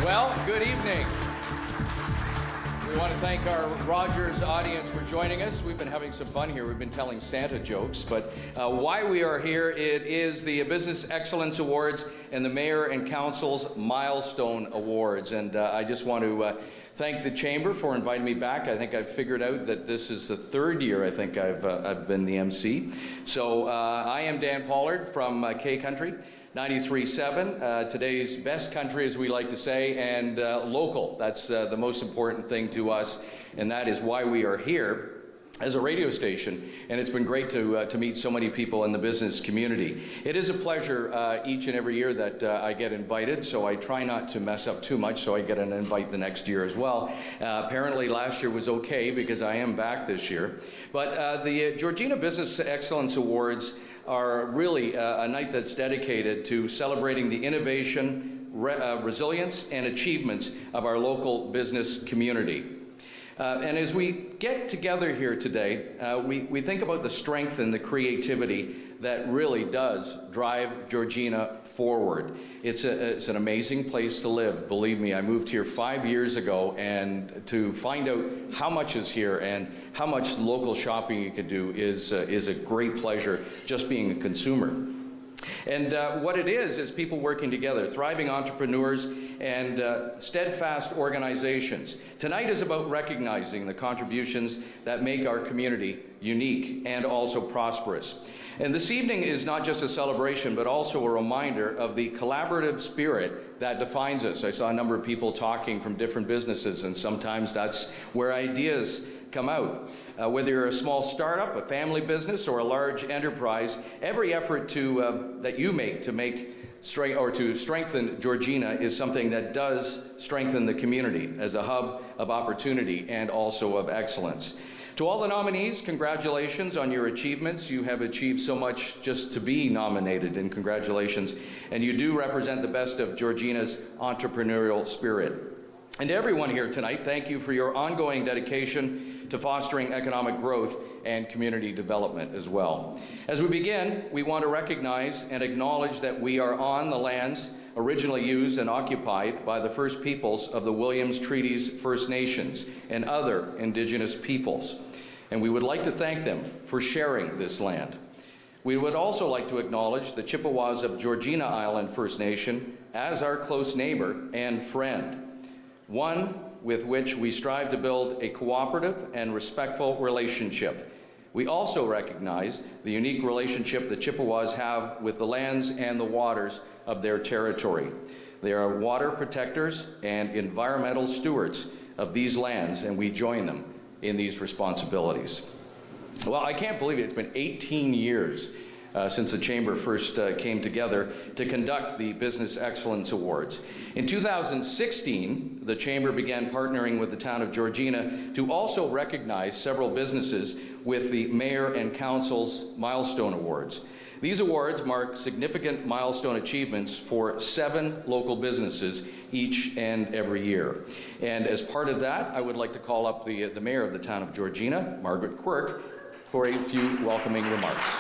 Well, good evening. We want to thank our Rogers audience for joining us. We've been having some fun here. We've been telling Santa jokes, but why we are here, it is the Business Excellence Awards and the Mayor and Council's Milestone Awards. And I just want to thank the Chamber for inviting me back. I think I've figured out that this is the third year I think I've been the MC. So I am Dan Pollard from K-Country. 93.7, today's best country, as we like to say, and local. That's the most important thing to us, and that is why we are here as a radio station, and it's been great to meet so many people in the business community. It is a pleasure each and every year that I get invited, so I try not to mess up too much, so I get an invite the next year as well. Apparently last year was okay because I am back this year. But the Georgina Business Excellence Awards are really a night that's dedicated to celebrating the innovation, resilience, and achievements of our local business community. And as we get together here today, we think about the strength and the creativity that really does drive Georgina forward. It's an amazing place to live. Believe me, I moved here 5 years ago, and to find out how much is here and how much local shopping you could do is a great pleasure, just being a consumer. And what it is people working together, thriving entrepreneurs and steadfast organizations. Tonight is about recognizing the contributions that make our community unique and also prosperous. And this evening is not just a celebration, but also a reminder of the collaborative spirit that defines us. I saw a number of people talking from different businesses, and sometimes that's where ideas come out. Whether you're a small startup, a family business, or a large enterprise, every effort that you make to strengthen Georgina is something that does strengthen the community as a hub of opportunity and also of excellence. To all the nominees, congratulations on your achievements. You have achieved so much just to be nominated, and congratulations. And you do represent the best of Georgina's entrepreneurial spirit. And to everyone here tonight, thank you for your ongoing dedication to fostering economic growth and community development as well. As we begin, we want to recognize and acknowledge that we are on the lands originally used and occupied by the First Peoples of the Williams Treaties First Nations and other Indigenous peoples. And we would like to thank them for sharing this land. We would also like to acknowledge the Chippewas of Georgina Island First Nation as our close neighbor and friend, one with which we strive to build a cooperative and respectful relationship. We also recognize the unique relationship the Chippewas have with the lands and the waters of their territory. They are water protectors and environmental stewards of these lands, and we join them in these responsibilities. Well, I can't believe it. It's been 18 years since the Chamber first came together to conduct the Business Excellence Awards. In 2016, the Chamber began partnering with the town of Georgina to also recognize several businesses with the Mayor and Council's Milestone Awards. These awards mark significant milestone achievements for 7 local businesses each and every year. And as part of that, I would like to call up the Mayor of the town of Georgina, Margaret Quirk, for a few welcoming remarks.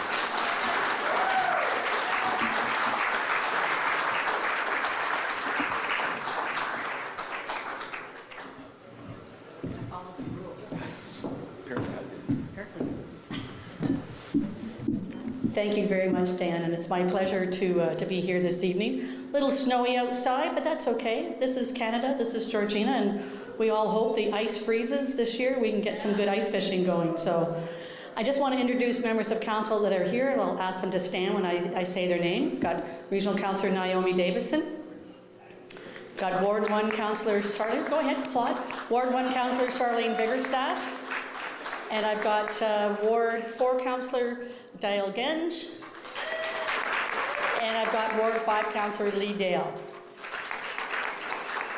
Thank you very much, Dan, and it's my pleasure to be here this evening. A little snowy outside, but that's okay. This is Canada, this is Georgina, and we all hope the ice freezes this year. We can get some good ice fishing going. So I just want to introduce members of council that are here, and I'll ask them to stand when I say their name. We've got Regional Councillor Naomi Davison. Got Ward 1 Councillor Charlene, go ahead, applaud. Ward 1 Councillor Charlene Biggerstaff. And I've got Ward 4 Councillor Dale Genge, and I've got Ward 5 Councillor Lee Dale.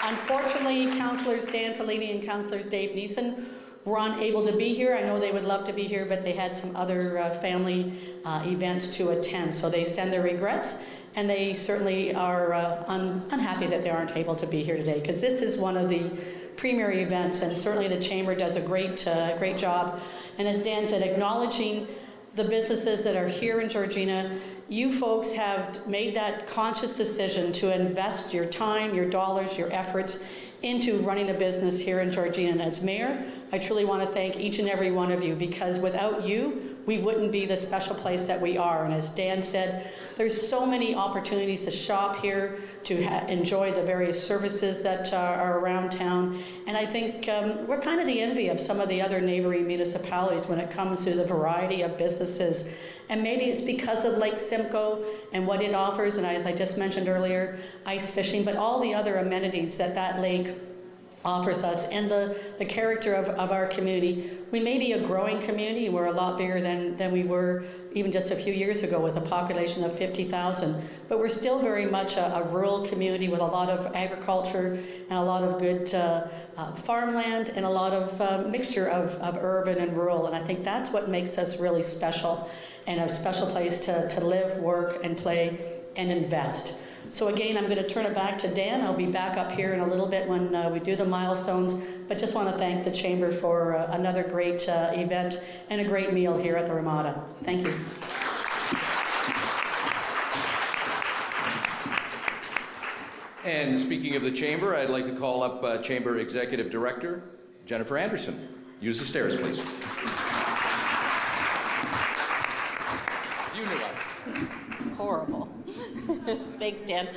Unfortunately, Councillors Dan Fellini and Councillors Dave Neeson were unable to be here. I know they would love to be here, but they had some other family events to attend, so they send their regrets, and they certainly are unhappy that they aren't able to be here today, because this is one of the premier events, and certainly the Chamber does a great job. And as Dan said, acknowledging the businesses that are here in Georgina you folks have made that conscious decision to invest your time, your dollars, your efforts into running a business here in Georgina. And as mayor, I truly want to thank each and every one of you, because without you, we wouldn't be the special place that we are. And as Dan said, there's so many opportunities to shop here, to enjoy the various services that are around town. And I think we're kind of the envy of some of the other neighboring municipalities when it comes to the variety of businesses. And maybe it's because of Lake Simcoe and what it offers, and as I just mentioned earlier, ice fishing, but all the other amenities that that lake offers us, and the character of our community. We may be a growing community. We're a lot bigger than we were even just a few years ago, with a population of 50,000. But we're still very much a rural community with a lot of agriculture and a lot of good farmland and a lot of mixture of urban and rural. And I think that's what makes us really special, and a special place to live, work, and play, and invest. So again, I'm going to turn it back to Dan. I'll be back up here in a little bit when we do the milestones, but just want to thank the Chamber for another great event and a great meal here at the Ramada. Thank you. And speaking of the Chamber, I'd like to call up Chamber Executive Director Jennifer Anderson. Use the stairs, please. You knew I. Horrible. Thanks, Dan.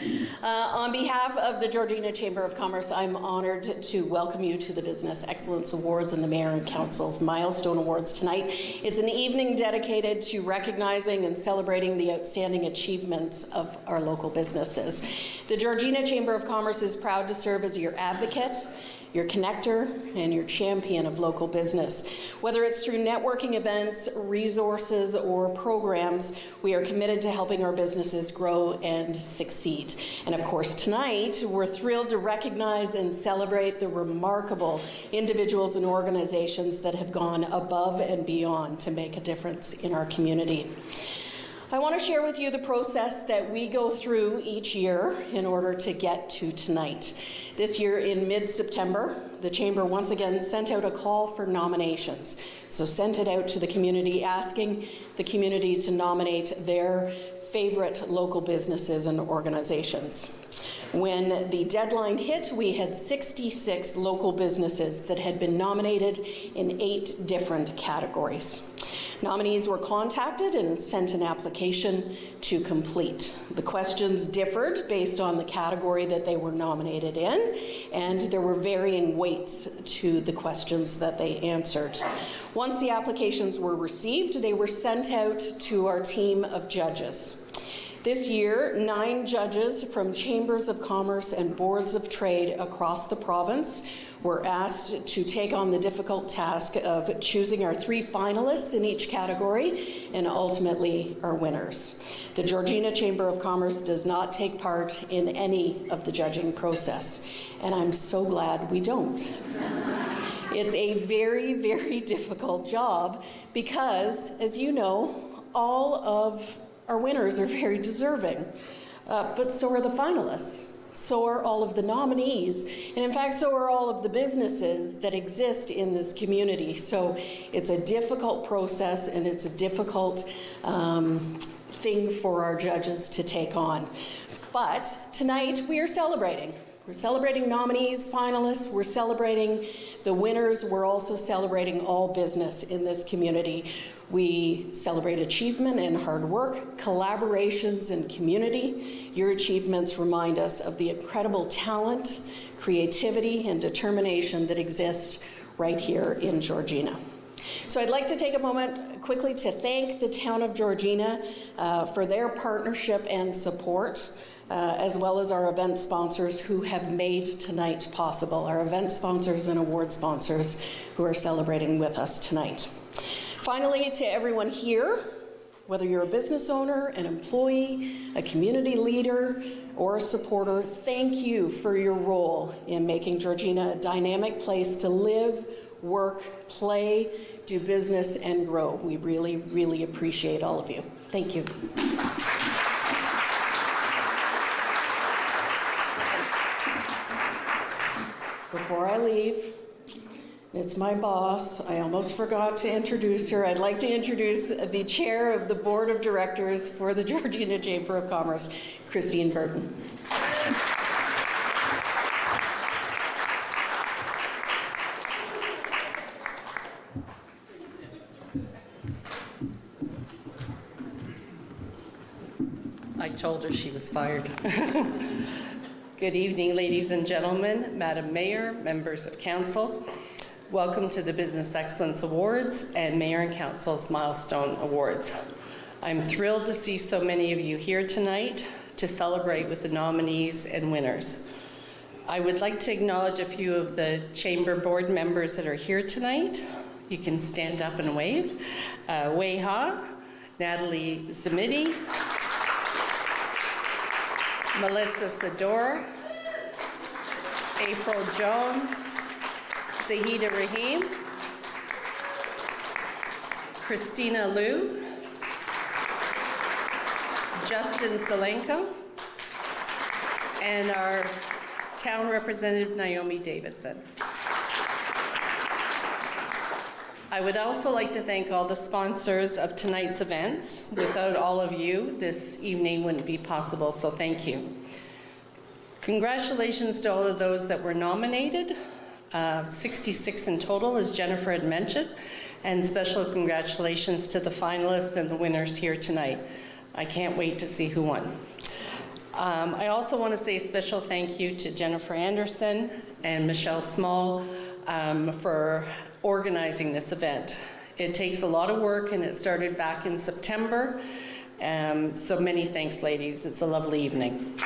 On behalf of the Georgina Chamber of Commerce, I'm honored to welcome you to the Business Excellence Awards and the Mayor and Council's Milestone Awards tonight. It's an evening dedicated to recognizing and celebrating the outstanding achievements of our local businesses. The Georgina Chamber of Commerce is proud to serve as your advocate, your connector, and your champion of local business. Whether it's through networking events, resources, or programs, we are committed to helping our businesses grow and succeed. And of course, tonight, we're thrilled to recognize and celebrate the remarkable individuals and organizations that have gone above and beyond to make a difference in our community. I want to share with you the process that we go through each year in order to get to tonight. This year in mid-September, the Chamber once again sent out a call for nominations. So sent it out to the community, asking the community to nominate their favorite local businesses and organizations. When the deadline hit, we had 66 local businesses that had been nominated in 8 different categories. Nominees were contacted and sent an application to complete. The questions differed based on the category that they were nominated in, and there were varying weights to the questions that they answered. Once the applications were received, they were sent out to our team of judges. This year, 9 judges from chambers of commerce and boards of trade across the province were asked to take on the difficult task of choosing our 3 finalists in each category and ultimately our winners. The Georgina Chamber of Commerce does not take part in any of the judging process, and I'm so glad we don't. It's a very, very difficult job because, as you know, all of our winners are very deserving, but so are the finalists. So are all of the nominees, and in fact, so are all of the businesses that exist in this community. So it's a difficult process, and it's a difficult thing for our judges to take on. But tonight, we are celebrating. We're celebrating nominees, finalists, we're celebrating the winners, we're also celebrating all business in this community. We celebrate achievement and hard work, collaborations and community. Your achievements remind us of the incredible talent, creativity, and determination that exists right here in Georgina. So I'd like to take a moment quickly to thank the town of Georgina for their partnership and support, as well as our event sponsors who have made tonight possible, our event sponsors and award sponsors who are celebrating with us tonight. Finally, to everyone here, whether you're a business owner, an employee, a community leader, or a supporter, thank you for your role in making Georgina a dynamic place to live, work, play, do business, and grow. We really, really appreciate all of you. Thank you. Before I leave, It's my boss. I almost forgot to introduce her. I'd like to introduce the chair of the board of directors for the Georgina Chamber of Commerce, Christine Burton. I told her she was fired. Good evening, ladies and gentlemen, Madam Mayor, members of council. Welcome to the Business Excellence Awards and Mayor and Council's Milestone Awards. I'm thrilled to see so many of you here tonight to celebrate with the nominees and winners. I would like to acknowledge a few of the Chamber board members that are here tonight. You can stand up and wave. Wei Ha, Natalie Zamidi, Melissa Sador, April Jones, Zahida Rahim, Christina Liu, Justin Salenko, and our town representative, Naomi Davidson. I would also like to thank all the sponsors of tonight's events. Without all of you, this evening wouldn't be possible, so thank you. Congratulations to all of those that were nominated. 66 in total, as Jennifer had mentioned, and special congratulations to the finalists and the winners here tonight. I can't wait to see who won. I also want to say a special thank you to Jennifer Anderson and Michelle Small for organizing this event. It takes a lot of work, and it started back in September. So many thanks, ladies. It's a lovely evening.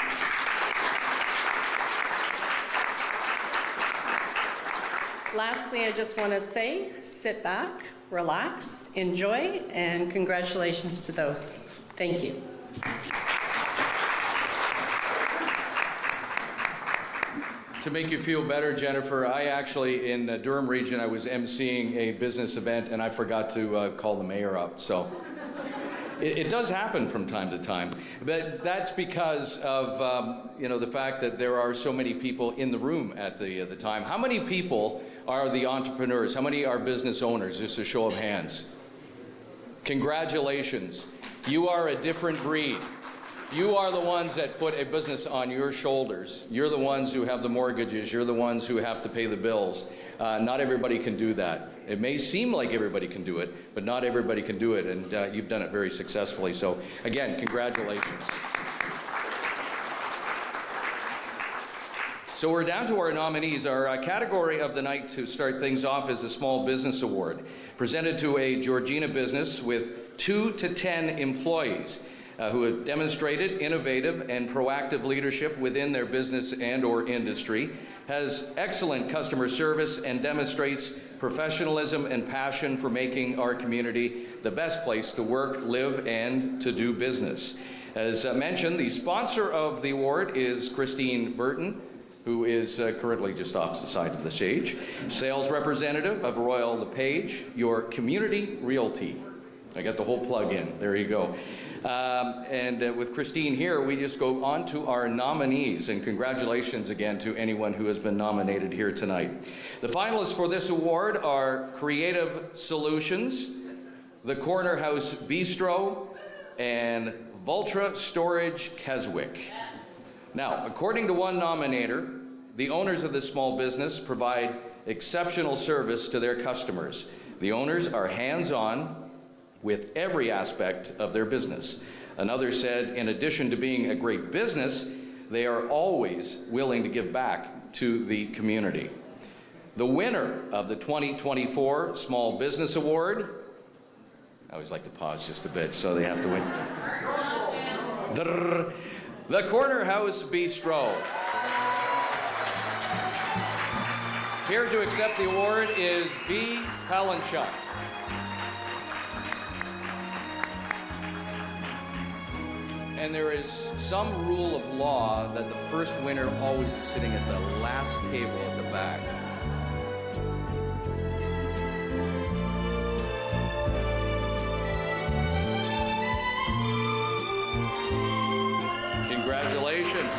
Lastly, I just want to say, sit back, relax, enjoy, and congratulations to those. Thank you. To make you feel better, Jennifer, I actually, in the Durham region, I was emceeing a business event, and I forgot to call the mayor up. So it does happen from time to time. But that's because of the fact that there are so many people in the room at the time. How many people are the entrepreneurs? How many are business owners? Just a show of hands. Congratulations. You are a different breed. You are the ones that put a business on your shoulders. You're the ones who have the mortgages. You're the ones who have to pay the bills. Not everybody can do that. It may seem like everybody can do it, but not everybody can do it, and you've done it very successfully. So again, congratulations. So we're down to our nominees. Our category of the night to start things off is the Small Business Award, presented to a Georgina business with 2 to 10 employees who have demonstrated innovative and proactive leadership within their business and or industry, has excellent customer service, and demonstrates professionalism and passion for making our community the best place to work, live, and to do business. As mentioned, the sponsor of the award is Christine Burton, who is currently just off the side of the stage, sales representative of Royal LePage, your community realty. I got the whole plug in, there you go. And with Christine here, we just go on to our nominees, and congratulations again to anyone who has been nominated here tonight. The finalists for this award are Creative Solutions, the Corner House Bistro, and Vultra Storage Keswick. Now, according to one nominator, the owners of this small business provide exceptional service to their customers. The owners are hands-on with every aspect of their business. Another said, in addition to being a great business, they are always willing to give back to the community. The winner of the 2024 Small Business Award, I always like to pause just a bit so they have to win. The Corner House Bistro. Here to accept the award is B. Palanchuk. And there is some rule of law that the first winner always is sitting at the last table at the back. Congratulations.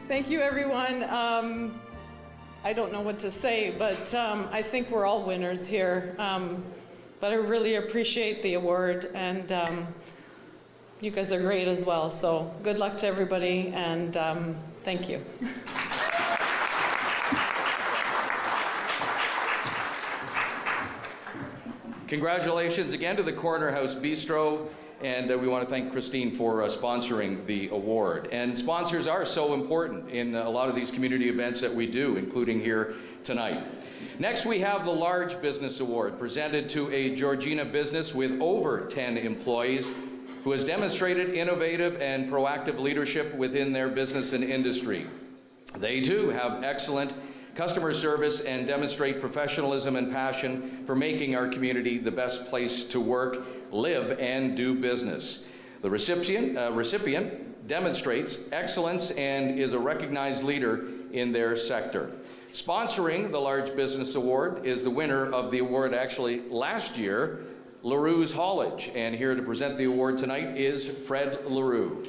Thank you, everyone. I don't know what to say, but I think we're all winners here. But I really appreciate the award, and you guys are great as well. So good luck to everybody, and thank you. Congratulations again to the Corner House Bistro, and we want to thank Christine for sponsoring the award. And sponsors are so important in a lot of these community events that we do, including here tonight. Next, we have the Large Business Award, presented to a Georgina business with over 10 employees who has demonstrated innovative and proactive leadership within their business and industry. They too have excellent customer service and demonstrate professionalism and passion for making our community the best place to work, live, and do business. The recipient demonstrates excellence and is a recognized leader in their sector. Sponsoring the Large Business Award is the winner of the award actually last year, LaRue's Haulage. And here to present the award tonight is Fred LaRue.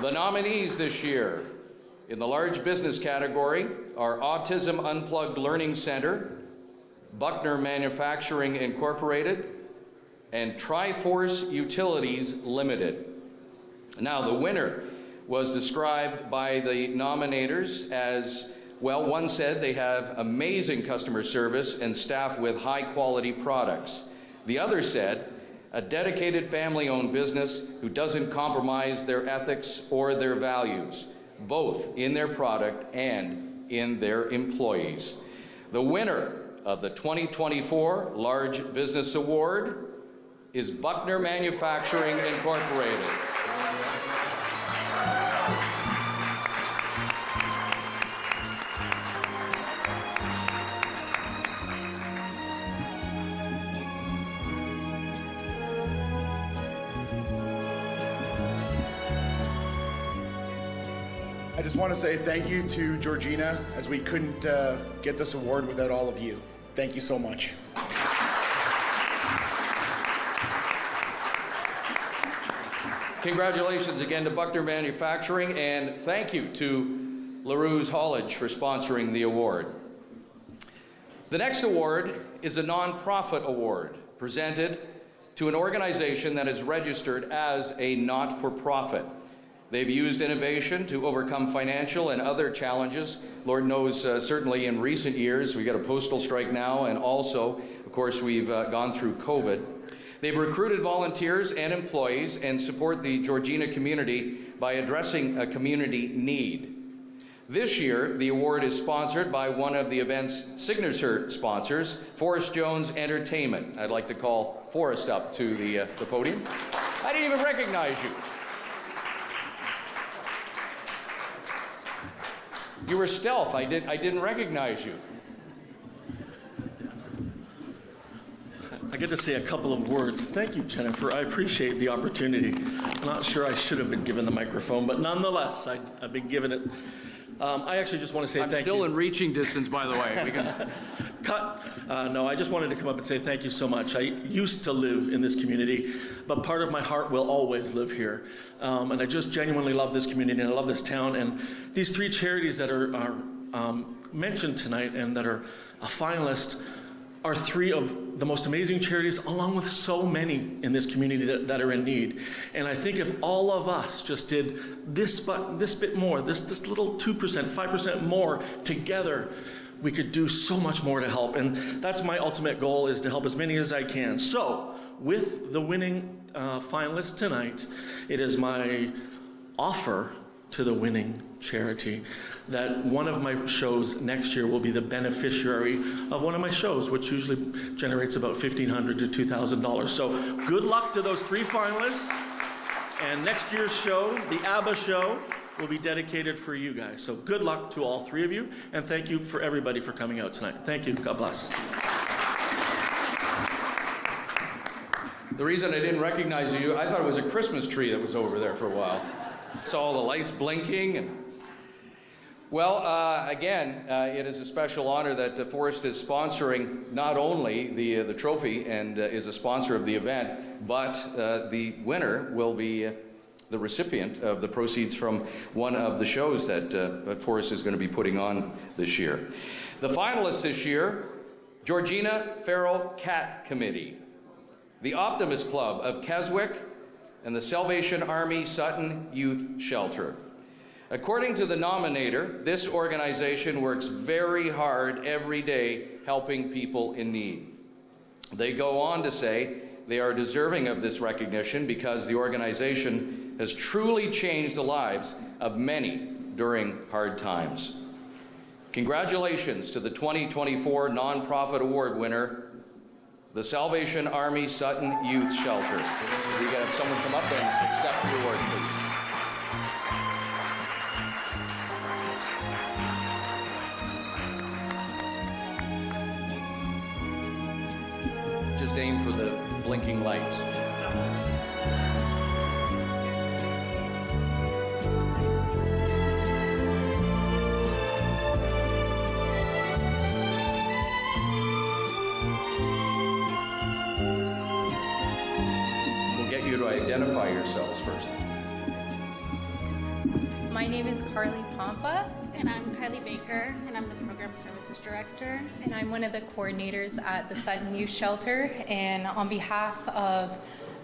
The nominees this year in the large business category are Autism Unplugged Learning Center, Buckner Manufacturing Incorporated, and Triforce Utilities Limited. Now, the winner was described by the nominators as, well, one said they have amazing customer service and staff with high quality products. The other said, a dedicated family-owned business who doesn't compromise their ethics or their values, both in their product and in their employees. The winner of the 2024 Large Business Award is Buckner Manufacturing Incorporated. I just want to say thank you to Georgina, as we couldn't get this award without all of you. Thank you so much. Congratulations again to Buckner Manufacturing, and thank you to LaRue's Haulage for sponsoring the award. The next award is a nonprofit award presented to an organization that is registered as a not-for-profit. They've used innovation to overcome financial and other challenges. Lord knows, certainly in recent years, we've got a postal strike now, and also, of course, we've gone through COVID. They've recruited volunteers and employees and support the Georgina community by addressing a community need. This year, the award is sponsored by one of the event's signature sponsors, Forrest Jones Entertainment. I'd like to call Forrest up to the podium. I didn't even recognize you. You were stealth. I didn't recognize you. I get to say a couple of words. Thank you, Jennifer. I appreciate the opportunity. I'm not sure I should have been given the microphone, but nonetheless, I've been given it. I actually just want to say thank you. I'm still in reaching distance, by the way. We can cut. No, I just wanted to come up and say thank you so much. I used to live in this community, but part of my heart will always live here. And I just genuinely love this community, and I love this town. And these three charities that are mentioned tonight and that are a finalist are three of the most amazing charities, along with so many in this community that are in need. And I think if all of us just did this bit more, this little 2%, 5% more together, we could do so much more to help. And that's my ultimate goal, is to help as many as I can. So with the winning finalist tonight, it is my offer to the winning charity that one of my shows next year will be the beneficiary of one of my shows, which usually generates about $1,500 to $2,000. So good luck to those three finalists. And next year's show, the ABBA show, will be dedicated for you guys. So good luck to all three of you, and thank you for everybody for coming out tonight. Thank you. God bless. The reason I didn't recognize you, I thought it was a Christmas tree that was over there for a while. Saw all the lights blinking. Well, again, it is a special honor that Forrest is sponsoring not only the trophy and is a sponsor of the event, but the winner will be the recipient of the proceeds from one of the shows that Forrest is going to be putting on this year. The finalists this year, Georgina Feral Cat Committee, the Optimist Club of Keswick, and the Salvation Army Sutton Youth Shelter. According to the nominator, this organization works very hard every day helping people in need. They go on to say they are deserving of this recognition because the organization has truly changed the lives of many during hard times. Congratulations to the 2024 Nonprofit Award winner, the Salvation Army Sutton Youth Shelter. We got someone come up and accept the award, please. Just aim for the blinking lights. We'll get you to identify yourselves first. My name is Carly Pompa, And I'm Kylie Baker, and I'm the Program Services Director. and I'm one of the coordinators at the Sutton Youth Shelter. And on behalf of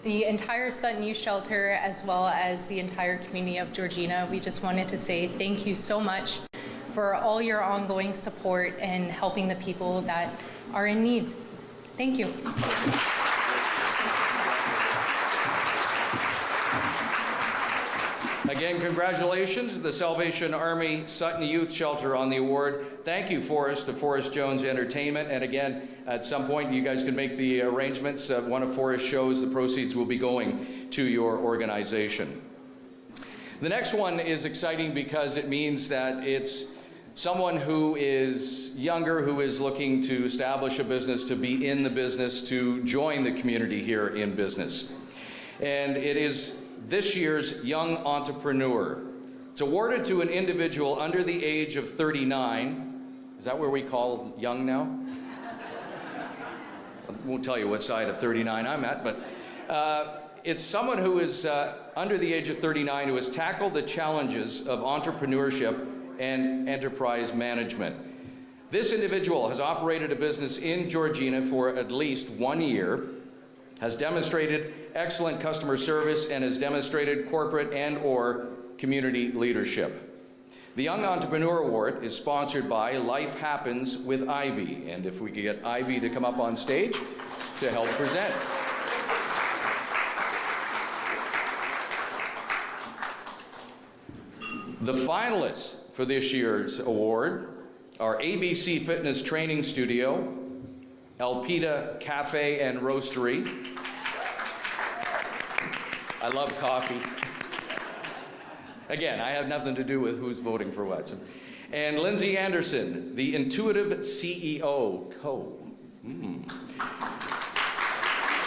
the entire Sutton Youth Shelter, as well as the entire community of Georgina, we just wanted to say thank you so much for all your ongoing support and helping the people that are in need. Thank you. Again, congratulations to the Salvation Army Sutton Youth Shelter on the award. Thank you, Forrest, to Forrest Jones Entertainment. And again, at some point, you guys can make the arrangements. One of Forrest's shows, the proceeds will be going to your organization. The next one is exciting because it means that it's someone who is younger, who is looking to establish a business, to be in the business, to join the community here in business. And it is this year's Young Entrepreneur. It's awarded to an individual under the age of 39. Is that where we call young now? I won't tell you what side of 39 I'm at, but it's someone who is under the age of 39 who has tackled the challenges of entrepreneurship and enterprise management. This individual has operated a business in Georgina for at least 1 year, has demonstrated excellent customer service, and has demonstrated corporate and/or community leadership. The Young Entrepreneur Award is sponsored by Life Happens with Ivy, and if we could get Ivy to come up on stage to help present. The finalists for this year's award are ABC Fitness Training Studio, Elpida Cafe and Roastery. I love coffee. Again, I have nothing to do with who's voting for what. And Lindsay Anderson, the Intuitive CEO Co.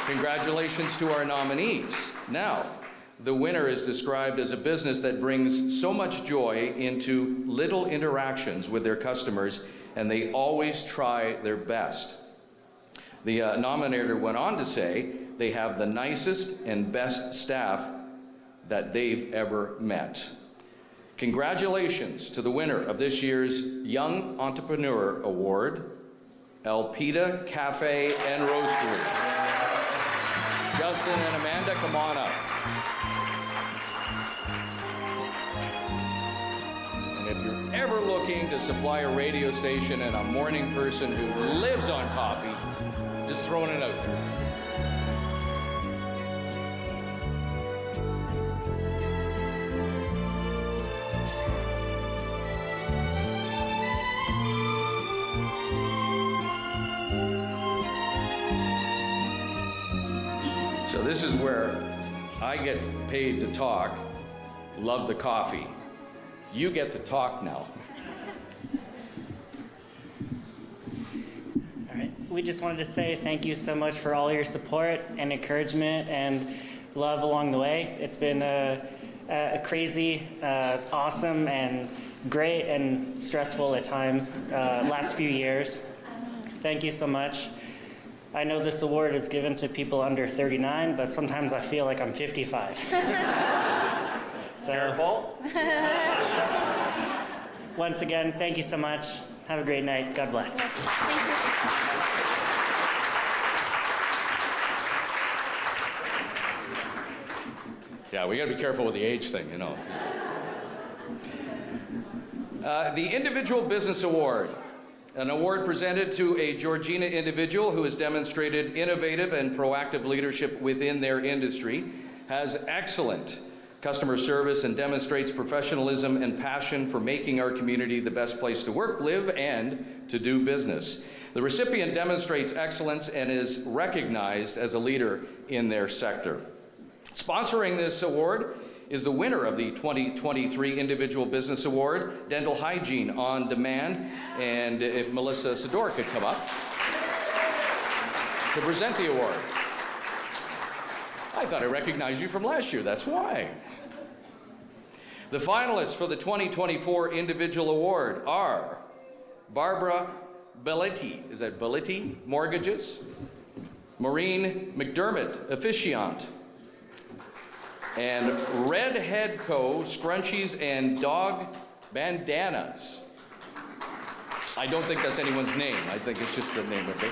Congratulations to our nominees. Now, the winner is described as a business that brings so much joy into little interactions with their customers, and they always try their best. The nominator went on to say they have the nicest and best staff that they've ever met. Congratulations to the winner of this year's Young Entrepreneur Award, Elpida Cafe and Roastery. Justin and Amanda, come on up. And if you're ever looking to supply a radio station and a morning person who lives on coffee, just throwing it out there. So this is where I get paid to talk, love the coffee. You get to talk now. We just wanted to say thank you so much for all your support and encouragement and love along the way. It's been a crazy, awesome, and great and stressful at times last few years. Thank you so much. I know this award is given to people under 39, but sometimes I feel like I'm 55. Careful. Once again, thank you so much. Have a great night. God bless. Yes, thank you. Yeah, we got to be careful with the age thing, you know. The Individual Business Award, an award presented to a Georgina individual who has demonstrated innovative and proactive leadership within their industry, has excellent customer service, and demonstrates professionalism and passion for making our community the best place to work, live, and to do business. The recipient demonstrates excellence and is recognized as a leader in their sector. Sponsoring this award is the winner of the 2023 Individual Business Award, Dental Hygiene on Demand, and if Melissa Sador could come up to present the award. I thought I recognized you from last year, that's why. The finalists for the 2024 Individual Award are Barbara Belletti, is that Belletti Mortgages, Maureen McDermott, Officiant, and Redhead Co. Scrunchies and Dog Bandanas. I don't think that's anyone's name. I think it's just the name of it.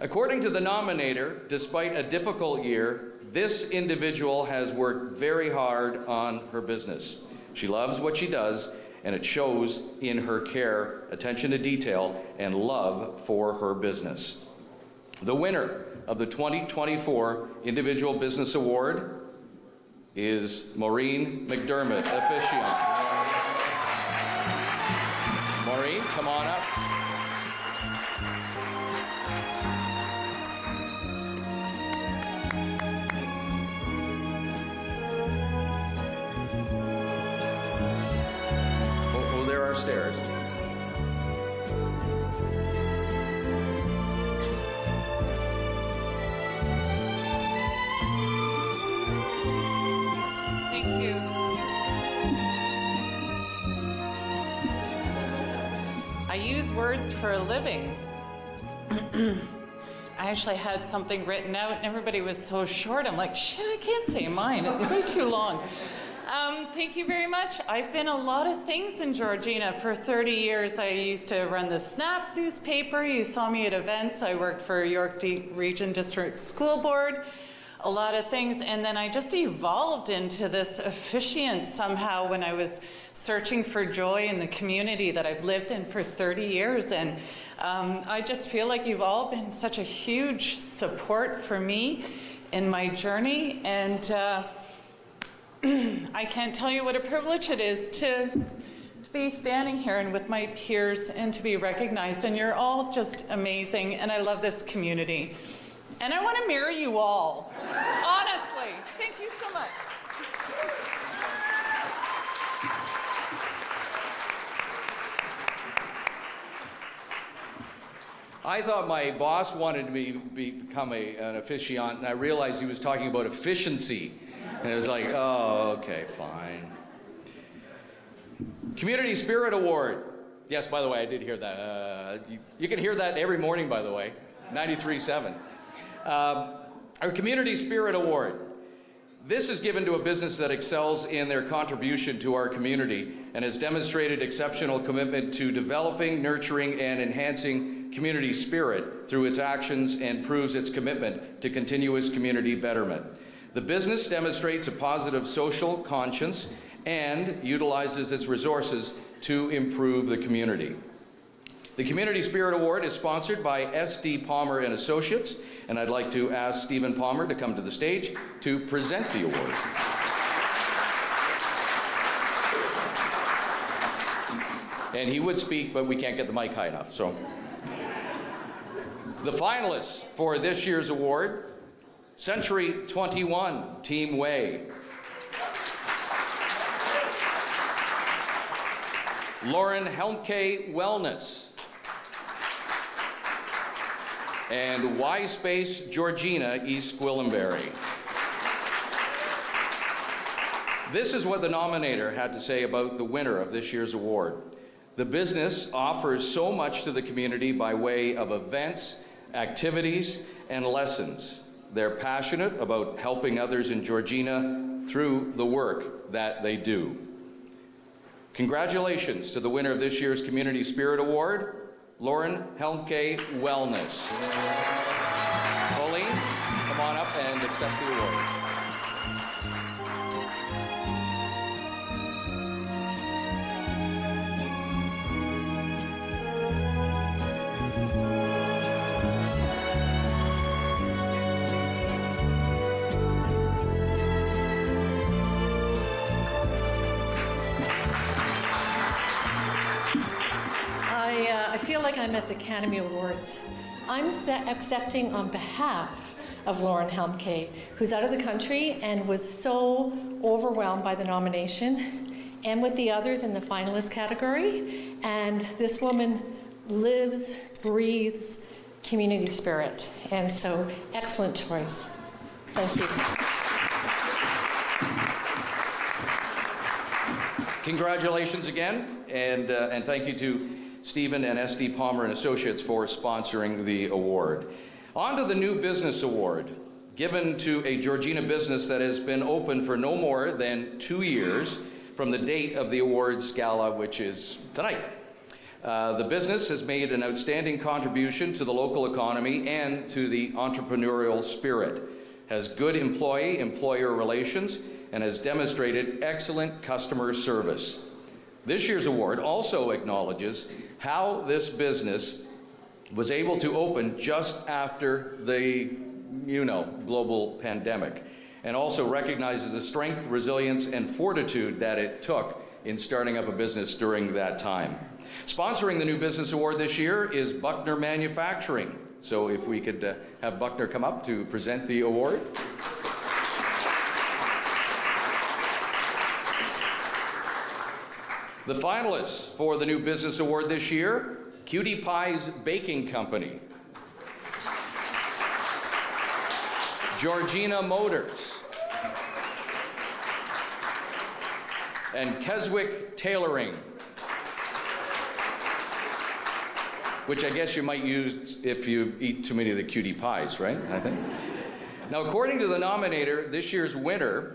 According to the nominator, despite a difficult year, this individual has worked very hard on her business. She loves what she does, and it shows in her care, attention to detail, and love for her business. The winner of the 2024 Individual Business Award is Maureen McDermott, Officiant. Maureen, come on up. Oh, there are stairs. Thank you. I use words for a living. I actually had something written out and everybody was so short. I'm like, shit, I can't say mine. It's way too long. Thank you very much. I've been a lot of things in Georgina. For 30 years, I used to run the Snap newspaper. You saw me at events. I worked for York Region District School Board. A lot of things, and then I just evolved into this officiant somehow when I was searching for joy in the community that I've lived in for 30 years, and I just feel like you've all been such a huge support for me in my journey, and I can't tell you what a privilege it is to be standing here and with my peers and to be recognized, and you're all just amazing, and I love this community. And I want to marry you all. Honestly. Thank you so much. I thought my boss wanted me to become an officiant, and I realized he was talking about efficiency. And it was like, oh, okay, fine. Community Spirit Award. Yes, by the way, I did hear that. You can hear that every morning, by the way, 93.7. Our Community Spirit Award. This is given to a business that excels in their contribution to our community and has demonstrated exceptional commitment to developing, nurturing, and enhancing community spirit through its actions and proves its commitment to continuous community betterment. The business demonstrates a positive social conscience and utilizes its resources to improve the community. The Community Spirit Award is sponsored by S.D. Palmer and Associates, and I'd like to ask Stephen Palmer to come to the stage to present the award. And he would speak, but we can't get the mic high enough, so. The finalists for this year's award, Century 21, Team Way. Lauren Helmke Wellness. And Y Space Georgina, East Gwillimbury. This is what the nominator had to say about the winner of this year's award. The business offers so much to the community by way of events, activities, and lessons. They're passionate about helping others in Georgina through the work that they do. Congratulations to the winner of this year's Community Spirit Award, Lauren Helmke Wellness. Pauline, come on up and accept the award. I feel like I'm at the Academy Awards. I'm accepting on behalf of Lauren Helmke, who's out of the country and was so overwhelmed by the nomination, and with the others in the finalist category. And this woman lives, breathes community spirit. And so, excellent choice. Thank you. Congratulations again, and thank you to Stephen and S.D. Palmer and Associates for sponsoring the award. On to the New Business Award, given to a Georgina business that has been open for no more than 2 years from the date of the awards gala, which is tonight. The business has made an outstanding contribution to the local economy and to the entrepreneurial spirit, has good employee-employer relations, and has demonstrated excellent customer service. This year's award also acknowledges how this business was able to open just after the, global pandemic, and also recognizes the strength, resilience, and fortitude that it took in starting up a business during that time. Sponsoring the New Business Award this year is Buckner Manufacturing. So if we could have Buckner come up to present the award. The finalists for the New Business Award this year, Cutie Pie's Baking Company, Georgina Motors, and Keswick Tailoring, which I guess you might use if you eat too many of the cutie pies, right? I think. Now, according to the nominator, this year's winner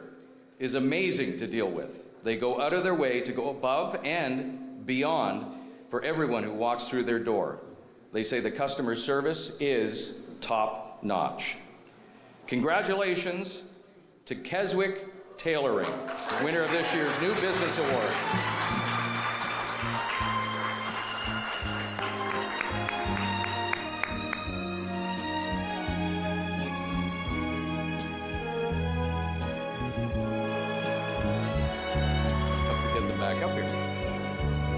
is amazing to deal with. They go out of their way to go above and beyond for everyone who walks through their door. They say the customer service is top notch. Congratulations to Keswick Tailoring, winner of this year's New Business Award. Back up here.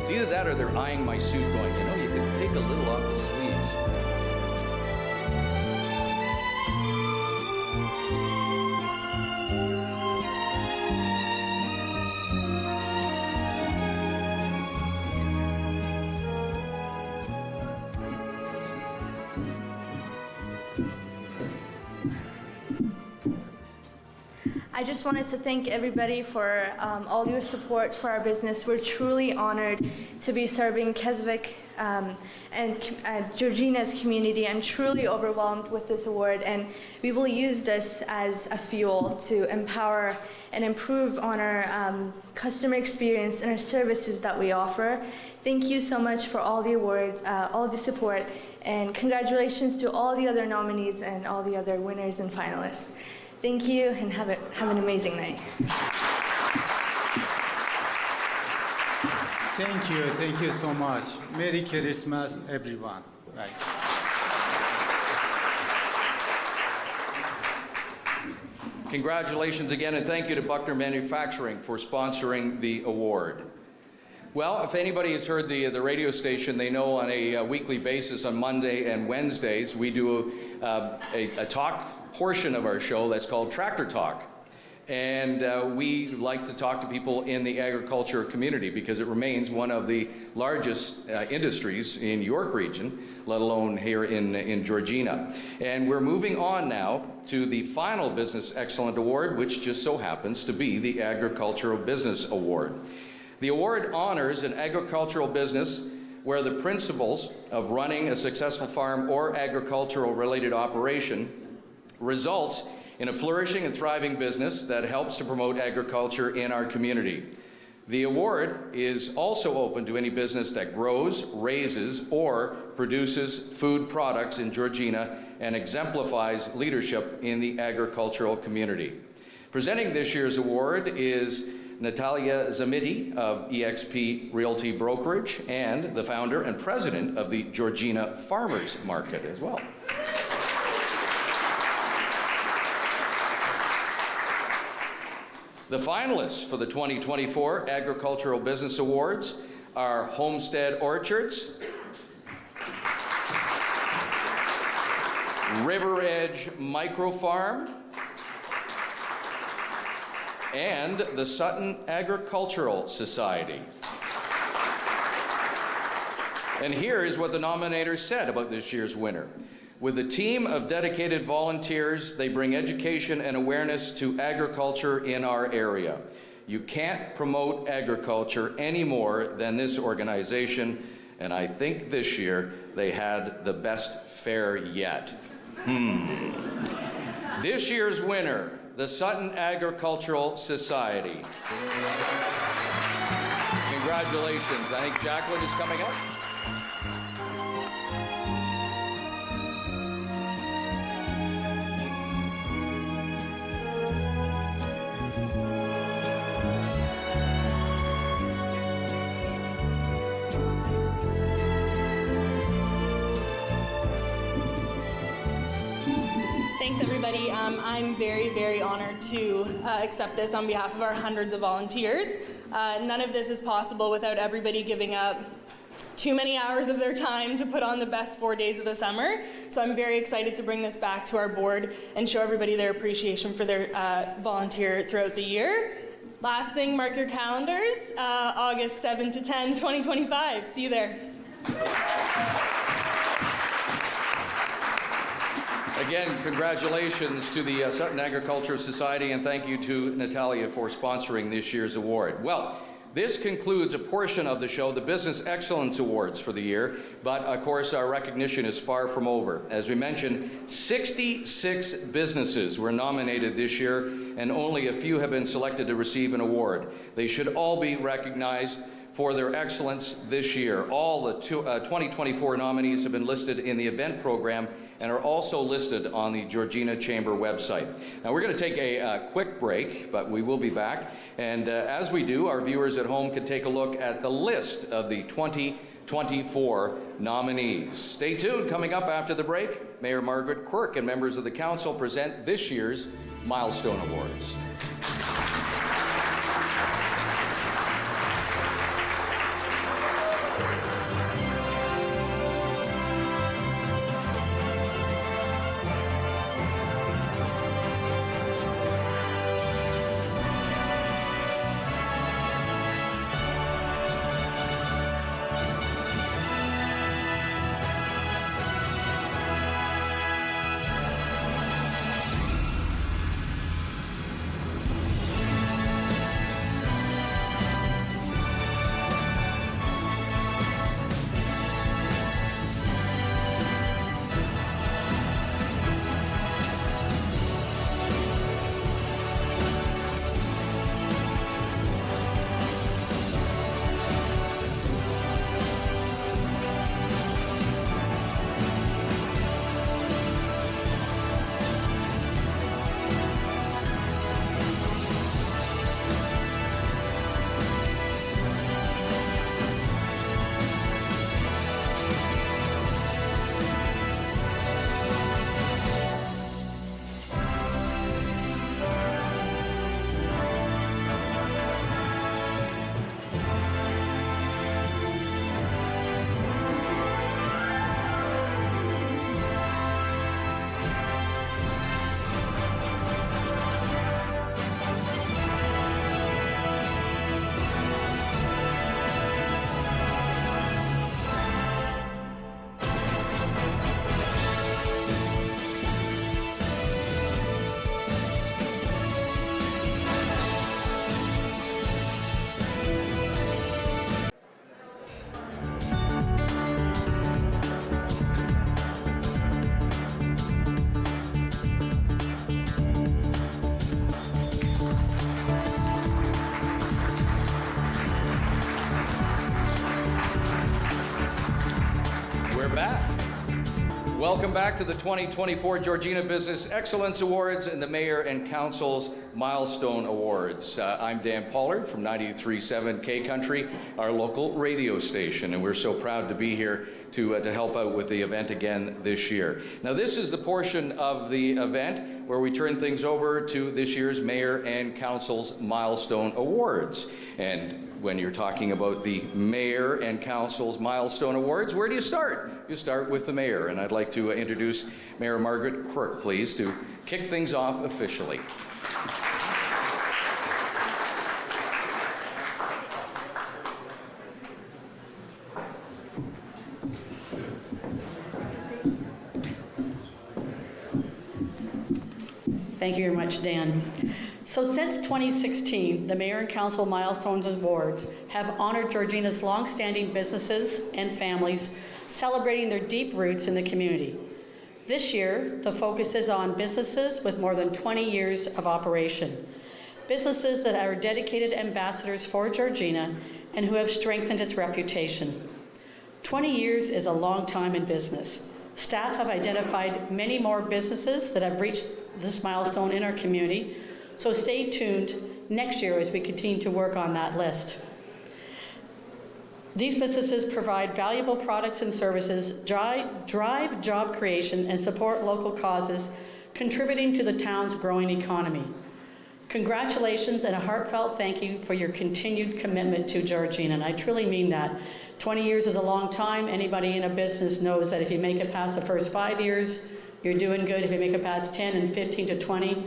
It's either that or they're eyeing my suit going, you can take a little off the sleeves. I just wanted to thank everybody for all your support for our business. We're truly honored to be serving Keswick and Georgina's community. I'm truly overwhelmed with this award, and we will use this as a fuel to empower and improve on our customer experience and our services that we offer. Thank you so much for all the awards, all the support, and congratulations to all the other nominees and all the other winners and finalists. Thank you, and have an amazing night. Thank you so much. Merry Christmas, everyone. Right. Congratulations again, and thank you to Buckner Manufacturing for sponsoring the award. Well, if anybody has heard the radio station, they know on a weekly basis on Monday and Wednesdays, we do a talk portion of our show that's called Tractor Talk. And we like to talk to people in the agriculture community because it remains one of the largest industries in York region, let alone here in Georgina. And we're moving on now to the final Business Excellent Award, which just so happens to be the Agricultural Business Award. The award honors an agricultural business where the principles of running a successful farm or agricultural related operation results in a flourishing and thriving business that helps to promote agriculture in our community. The award is also open to any business that grows, raises, or produces food products in Georgina and exemplifies leadership in the agricultural community. Presenting this year's award is Natalia Zamiti of eXp Realty Brokerage and the founder and president of the Georgina Farmers Market as well. The finalists for the 2024 Agricultural Business Awards are Homestead Orchards, River Edge Micro Farm, and the Sutton Agricultural Society. And here is what the nominators said about this year's winner. With a team of dedicated volunteers, they bring education and awareness to agriculture in our area. You can't promote agriculture any more than this organization, and I think this year they had the best fair yet. This year's winner, the Sutton Agricultural Society. Congratulations. I think Jacqueline is coming up. Thanks, everybody. I'm very, very honored to accept this on behalf of our hundreds of volunteers. None of this is possible without everybody giving up too many hours of their time to put on the best 4 days of the summer. So I'm very excited to bring this back to our board and show everybody their appreciation for their volunteer throughout the year. Last thing, mark your calendars, August 7 to 10, 2025. See you there. Again, congratulations to the Sutton Agriculture Society, and thank you to Natalia for sponsoring this year's award. Well, this concludes a portion of the show, the Business Excellence Awards for the year, but of course our recognition is far from over. As we mentioned, 66 businesses were nominated this year, and only a few have been selected to receive an award. They should all be recognized for their excellence this year. All the 2024 nominees have been listed in the event program and are also listed on the Georgina Chamber website. Now we're going to take a quick break, but we will be back. And as we do, our viewers at home can take a look at the list of the 2024 nominees. Stay tuned. Coming up after the break, Mayor Margaret Quirk and members of the council present this year's Milestone Awards. back. Welcome back to the 2024 Georgina Business Excellence Awards and the Mayor and Council's Milestone Awards. I'm Dan Pollard from 93.7 K Country, our local radio station, and we're so proud to be here to help out with the event again this year. Now, this is the portion of the event where we turn things over to this year's Mayor and Council's Milestone Awards. And when you're talking about the Mayor and Council's Milestone Awards, where do you start? You start with the Mayor, and I'd like to introduce Mayor Margaret Quirk, please, to kick things off officially. Thank you very much, Dan. So since 2016, the Mayor and Council Milestones Awards have honored Georgina's long-standing businesses and families, celebrating their deep roots in the community. This year, the focus is on businesses with more than 20 years of operation, businesses that are dedicated ambassadors for Georgina and who have strengthened its reputation. 20 years is a long time in business. Staff have identified many more businesses that have reached this milestone in our community, so stay tuned next year as we continue to work on that list. These businesses provide valuable products and services, drive job creation, and support local causes, contributing to the town's growing economy. Congratulations and a heartfelt thank you for your continued commitment to Georgina, and I truly mean that. 20 years is a long time. Anybody in a business knows that if you make it past the first 5 years, you're doing good. If you make it past 10 and 15 to 20,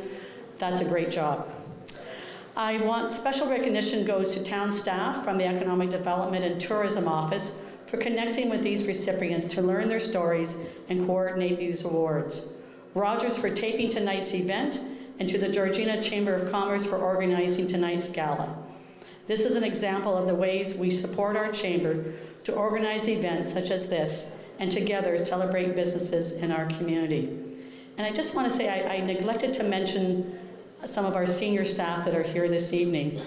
that's a great job. I want special recognition goes to town staff from the Economic Development and Tourism Office for connecting with these recipients to learn their stories and coordinate these awards. Rogers for taping tonight's event, and to the Georgina Chamber of Commerce for organizing tonight's gala. This is an example of the ways we support our chamber to organize events such as this and together celebrate businesses in our community. And I just want to say I neglected to mention some of our senior staff that are here this evening.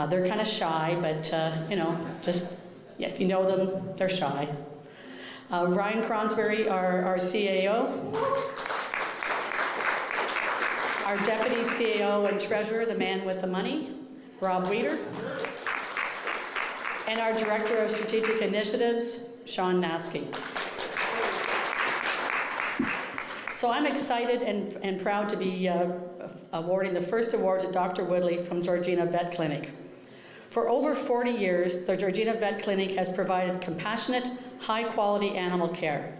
They're kind of shy, but if you know them, they're shy. Ryan Cronsberry, our CAO. Our Deputy CAO and Treasurer, the man with the money, Rob Weeder. And our Director of Strategic Initiatives, Sean Naskey. So I'm excited and proud to be awarding the first award to Dr. Woodley from Georgina Vet Clinic. For over 40 years, the Georgina Vet Clinic has provided compassionate, high-quality animal care.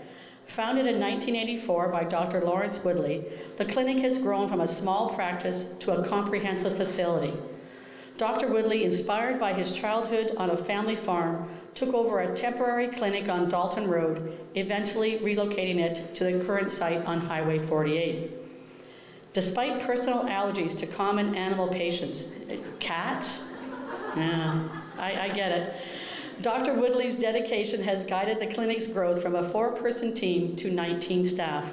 Founded in 1984 by Dr. Lawrence Woodley, the clinic has grown from a small practice to a comprehensive facility. Dr. Woodley, inspired by his childhood on a family farm, took over a temporary clinic on Dalton Road, eventually relocating it to the current site on Highway 48. Despite personal allergies to common animal patients, cats? Yeah, I get it. Dr. Woodley's dedication has guided the clinic's growth from a 4-person team to 19 staff.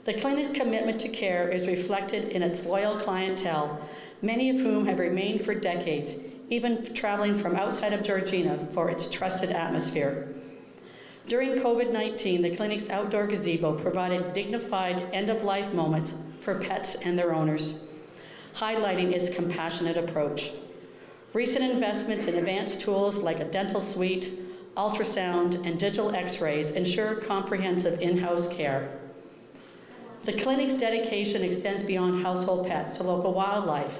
The clinic's commitment to care is reflected in its loyal clientele, many of whom have remained for decades, even traveling from outside of Georgina for its trusted atmosphere. During COVID-19, the clinic's outdoor gazebo provided dignified end-of-life moments for pets and their owners, highlighting its compassionate approach. Recent investments in advanced tools like a dental suite, ultrasound, and digital x-rays ensure comprehensive in-house care. The clinic's dedication extends beyond household pets to local wildlife,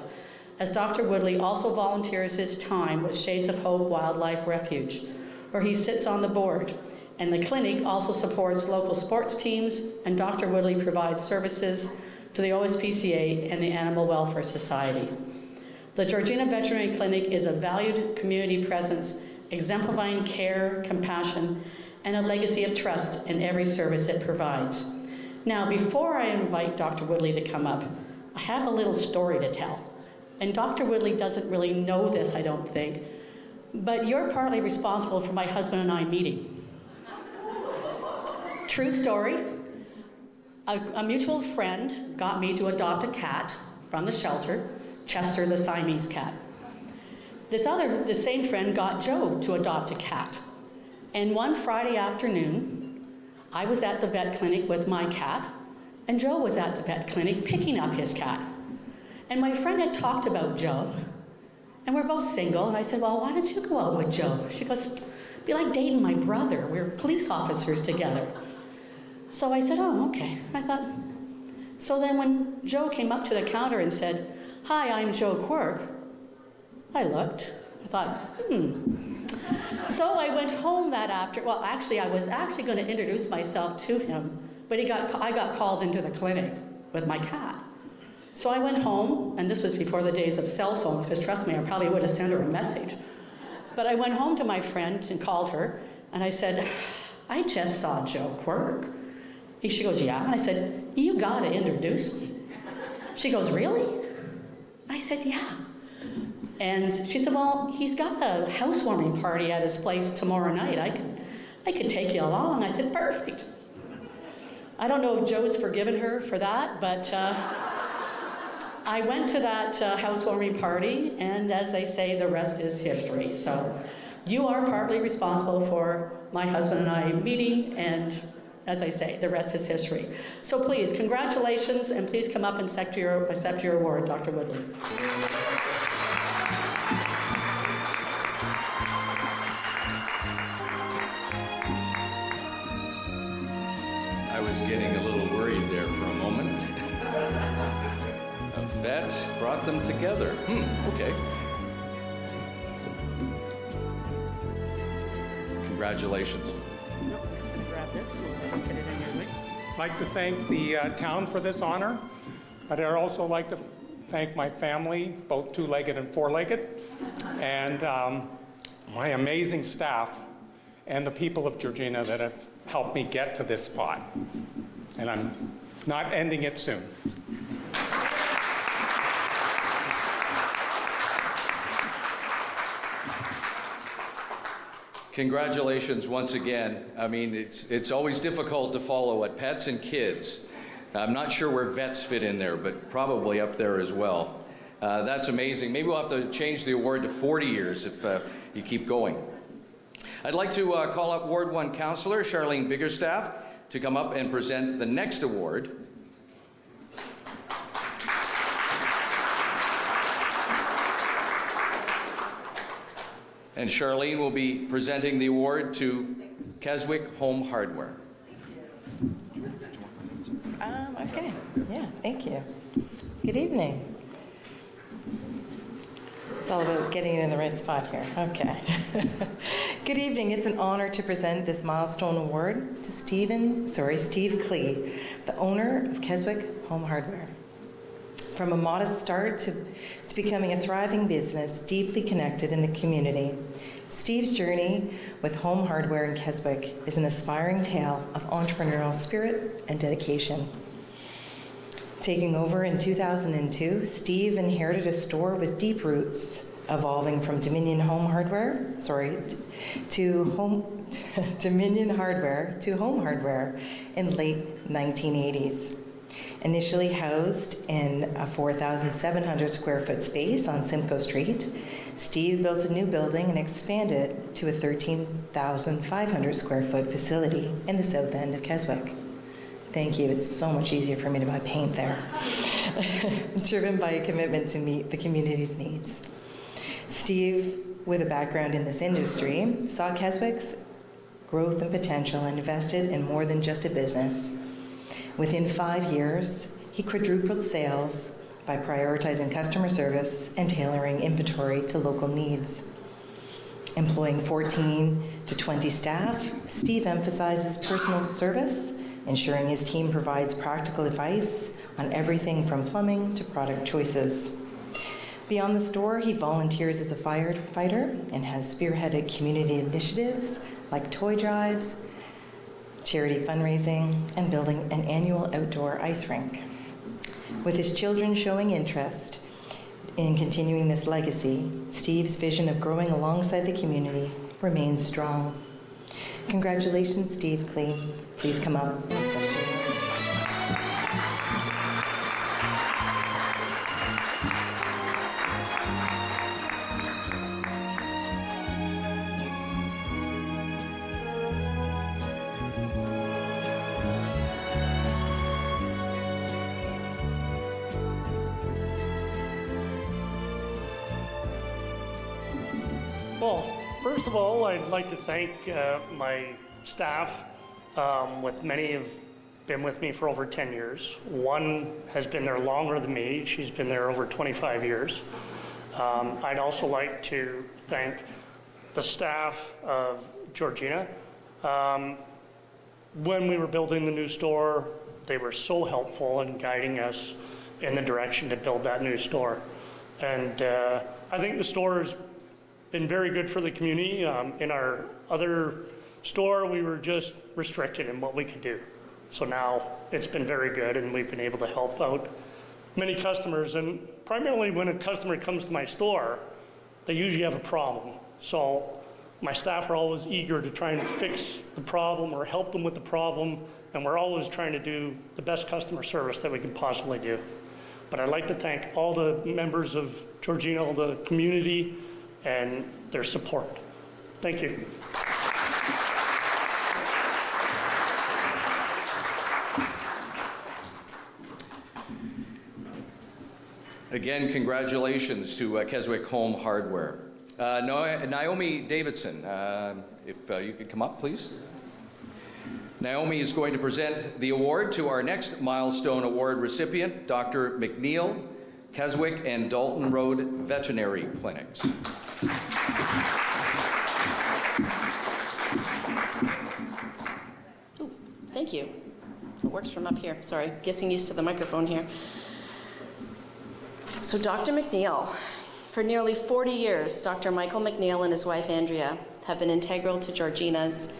as Dr. Woodley also volunteers his time with Shades of Hope Wildlife Refuge, where he sits on the board. And the clinic also supports local sports teams, and Dr. Woodley provides services to the OSPCA and the Animal Welfare Society. The Georgina Veterinary Clinic is a valued community presence, exemplifying care, compassion, and a legacy of trust in every service it provides. Now, before I invite Dr. Woodley to come up, I have a little story to tell. And Dr. Woodley doesn't really know this, I don't think, but you're partly responsible for my husband and I meeting. True story. A mutual friend got me to adopt a cat from the shelter, Chester the Siamese cat. The same friend got Joe to adopt a cat. And one Friday afternoon, I was at the vet clinic with my cat, and Joe was at the vet clinic picking up his cat. And my friend had talked about Joe, and we're both single, and I said, well, why don't you go out with Joe? She goes, it'd be like dating my brother. We're police officers together. So I said, oh, okay. I thought, so then when Joe came up to the counter and said, hi, I'm Joe Quirk, I looked. I thought, So I went home that after, well, actually, I was actually going to introduce myself to him, but I got called into the clinic with my cat. So I went home, and this was before the days of cell phones, because trust me, I probably would have sent her a message. But I went home to my friend and called her, and I said, I just saw Joe Quirk. She goes, yeah. And I said, you got to introduce me. She goes, really? I said, yeah. And she said, well, he's got a housewarming party at his place tomorrow night. I could take you along. I said, perfect. I don't know if Joe's forgiven her for that, but I went to that housewarming party, and as they say, the rest is history. So you are partly responsible for my husband and I meeting, and as I say, the rest is history. So please, congratulations, and please come up and accept your award, Dr. Woodley. I was getting a little worried there for a moment. A vet brought them together. Okay. Congratulations. I'd like to thank the town for this honor, but I'd also like to thank my family, both two-legged and four-legged, and my amazing staff, and the people of Georgina that have helped me get to this spot. And I'm not ending it soon. Congratulations once again. I mean, it's always difficult to follow what pets and kids. I'm not sure where vets fit in there, but probably up there as well. That's amazing. Maybe we'll have to change the award to 40 years if you keep going. I'd like to call up Ward 1 Councillor Charlene Biggerstaff to come up and present the next award. And Charlene will be presenting the award to Keswick Home Hardware. Okay, yeah, thank you. Good evening. It's all about getting it in the right spot here. Okay. Good evening. It's an honor to present this Milestone Award to Steve Klee, the owner of Keswick Home Hardware. From a modest start to becoming a thriving business deeply connected in the community, Steve's journey with home hardware in Keswick is an inspiring tale of entrepreneurial spirit and dedication. Taking over in 2002, Steve inherited a store with deep roots, evolving from Dominion Hardware to home hardware in late 1980s. Initially housed in a 4,700 square foot space on Simcoe Street, Steve built a new building and expanded to a 13,500 square foot facility in the south end of Keswick. Thank you, it's so much easier for me to buy paint there. Driven by a commitment to meet the community's needs. Steve, with a background in this industry, saw Keswick's growth and potential and invested in more than just a business. Within 5 years, he quadrupled sales by prioritizing customer service and tailoring inventory to local needs. Employing 14 to 20 staff, Steve emphasizes personal service, ensuring his team provides practical advice on everything from plumbing to product choices. Beyond the store, he volunteers as a firefighter and has spearheaded community initiatives like toy drives, charity fundraising, and building an annual outdoor ice rink. With his children showing interest in continuing this legacy, Steve's vision of growing alongside the community remains strong. Congratulations, Steve Klee. Please come up. Well, first of all, I'd like to thank my staff, with many have been with me for over 10 years. One has been there longer than me. She's been there over 25 years. I'd also like to thank the staff of Georgina. When we were building the new store, they were so helpful in guiding us in the direction to build that new store. And I think the store has been very good for the community. In our other store, we were just restricted in what we could do. So now it's been very good, and we've been able to help out many customers. And primarily when a customer comes to my store, they usually have a problem. So my staff are always eager to try and fix the problem or help them with the problem, and we're always trying to do the best customer service that we can possibly do. But I'd like to thank all the members of Georgina, all the community, and their support. Thank you. Again, congratulations to Keswick Home Hardware. Naomi Davidson, if you could come up, please. Naomi is going to present the award to our next Milestone Award recipient, Dr. McNeil, Keswick and Dalton Road Veterinary Clinics. Ooh, thank you. It works from up here. Sorry, getting used to the microphone here. So Dr. McNeil, for nearly 40 years, Dr. Michael McNeil and his wife Andrea have been integral to Georgina's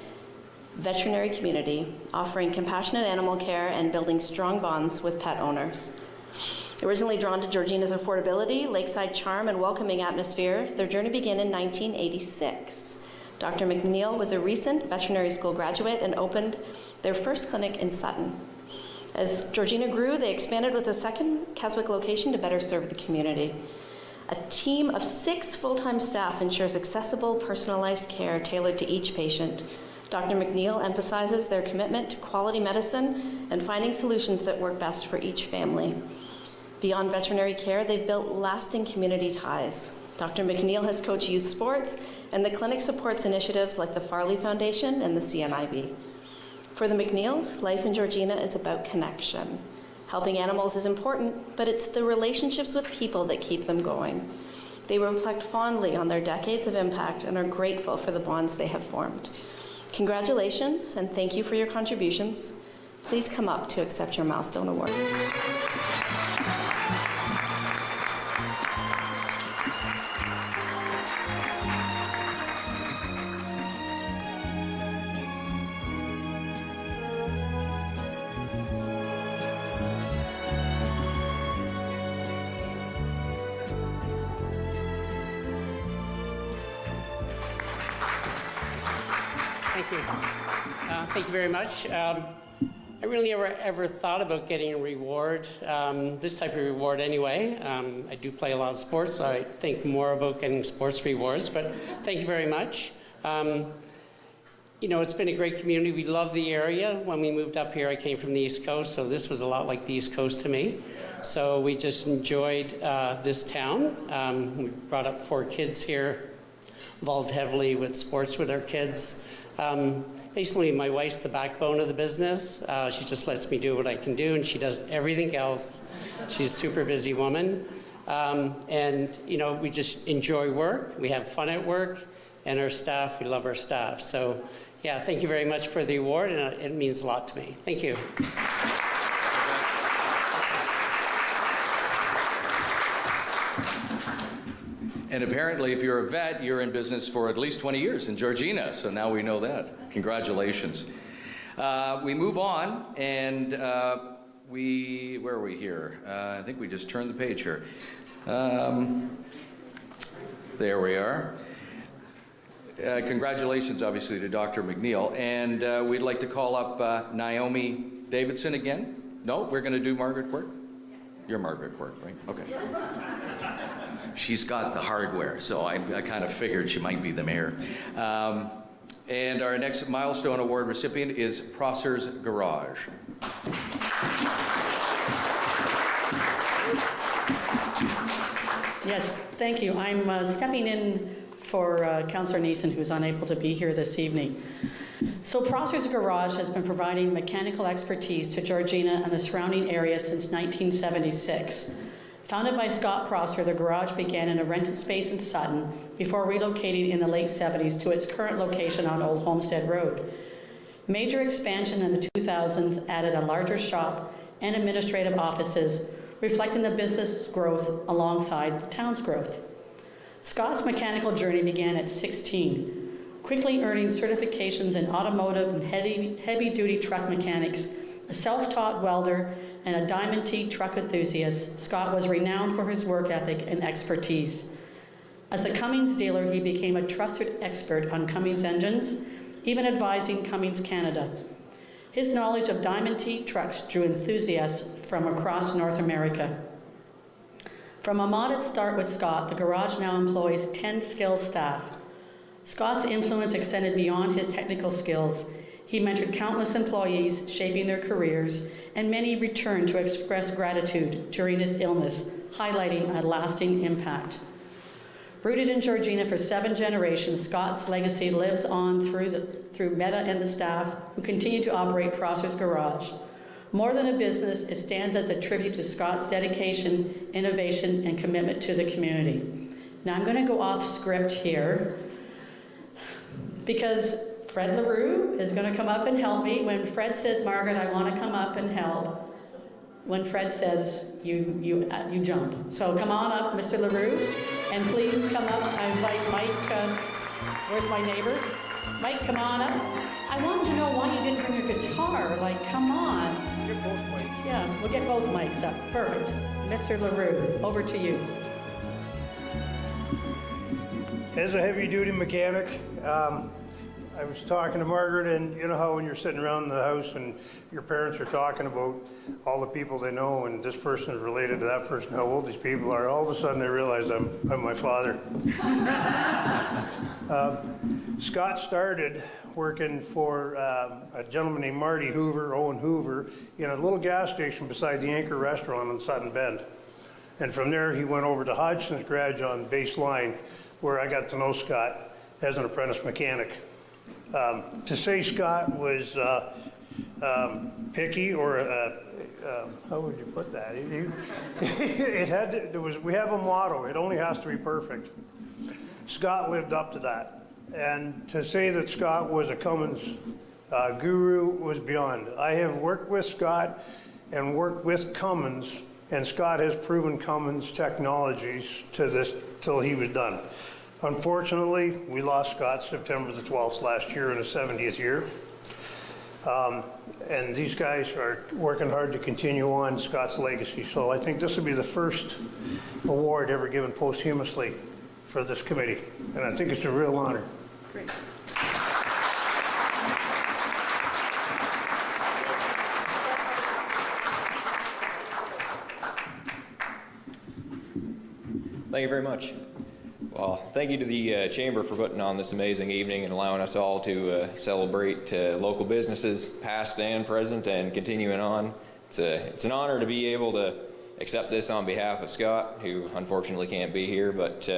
veterinary community, offering compassionate animal care and building strong bonds with pet owners. Originally drawn to Georgina's affordability, lakeside charm, and welcoming atmosphere, their journey began in 1986. Dr. McNeil was a recent veterinary school graduate and opened their first clinic in Sutton. As Georgina grew, they expanded with a second Keswick location to better serve the community. A team of 6 full-time staff ensures accessible, personalized care tailored to each patient. Dr. McNeil emphasizes their commitment to quality medicine and finding solutions that work best for each family. Beyond veterinary care, they've built lasting community ties. Dr. McNeil has coached youth sports, and the clinic supports initiatives like the Farley Foundation and the CNIB. For the McNeils, life in Georgina is about connection. Helping animals is important, but it's the relationships with people that keep them going. They reflect fondly on their decades of impact and are grateful for the bonds they have formed. Congratulations, and thank you for your contributions. Please come up to accept your Milestone Award. Thank you. Thank you very much. I really never ever thought about getting a reward, this type of reward anyway. I do play a lot of sports, so I think more about getting sports rewards, but thank you very much. You know, it's been a great community. We love the area. When we moved up here, I came from the East Coast, so this was a lot like the East Coast to me. So we just enjoyed this town. We brought up 4 kids here, involved heavily with sports with our kids. Basically, my wife's the backbone of the business. She just lets me do what I can do, and she does everything else. She's a super busy woman. And, you know, we just enjoy work. We have fun at work. And our staff, we love our staff. So, yeah, thank you very much for the award, and it means a lot to me. Thank you. And apparently, if you're a vet, you're in business for at least 20 years in Georgina, so now we know that. Congratulations. We move on, and where are we here? I think we just turned the page here. There we are. Congratulations, obviously, to Dr. McNeil, and we'd like to call up Naomi Davidson again. No, we're going to do Margaret Quirk? You're Margaret Quirk, right? Okay. She's got the hardware, so I kind of figured she might be the mayor. And our next Milestone Award recipient is Prosser's Garage. Yes, thank you. I'm stepping in for Councillor Neeson, who's unable to be here this evening. So Prosser's Garage has been providing mechanical expertise to Georgina and the surrounding area since 1976. Founded by Scott Prosser, the garage began in a rented space in Sutton before relocating in the late 70s to its current location on Old Homestead Road. Major expansion in the 2000s added a larger shop and administrative offices, reflecting the business growth alongside the town's growth. Scott's mechanical journey began at 16. Quickly earning certifications in automotive and heavy-duty truck mechanics, a self-taught welder, and a Diamond T truck enthusiast, Scott was renowned for his work ethic and expertise. As a Cummins dealer, he became a trusted expert on Cummins engines, even advising Cummins Canada. His knowledge of Diamond T trucks drew enthusiasts from across North America. From a modest start with Scott, the garage now employs 10 skilled staff. Scott's influence extended beyond his technical skills. He mentored countless employees, shaping their careers, and many returned to express gratitude during his illness, highlighting a lasting impact. Rooted in Georgina for 7 generations, Scott's legacy lives on through Meta and the staff who continue to operate Prosser's Garage. More than a business, it stands as a tribute to Scott's dedication, innovation, and commitment to the community. Now I'm going to go off script here because Fred LaRue is going to come up and help me. When Fred says, Margaret, I want to come up and help, when Fred says, you jump. So come on up, Mr. LaRue, and please come up. I invite Mike, where's my neighbor? Mike, come on up. I wanted to know why you didn't bring your guitar. Like, come on. Get both mics. Yeah, we'll get both mics up. Perfect. Mr. LaRue, over to you. As a heavy-duty mechanic, I was talking to Margaret, and you know how when you're sitting around the house and your parents are talking about all the people they know, and this person is related to that person, how old these people are, all of a sudden I realized I'm my father. Scott started working for a gentleman named Marty Hoover, Owen Hoover, in a little gas station beside the Anchor restaurant on Sutton Bend. And from there he went over to Hodgson's Garage on Base Line, where I got to know Scott as an apprentice mechanic. To say Scott was picky, or how would you put that? We have a motto: it only has to be perfect. Scott lived up to that, and to say that Scott was a Cummins guru was beyond. I have worked with Scott and worked with Cummins, and Scott has proven Cummins technologies to this till he was done. Unfortunately, we lost Scott September the 12th last year in his 70th year. And these guys are working hard to continue on Scott's legacy. So I think this will be the first award ever given posthumously for this committee. And I think it's a real honor. Great. Thank you very much. Well, thank you to the Chamber for putting on this amazing evening and allowing us all to celebrate local businesses, past and present, and continuing on. It's an honor to be able to accept this on behalf of Scott, who unfortunately can't be here, but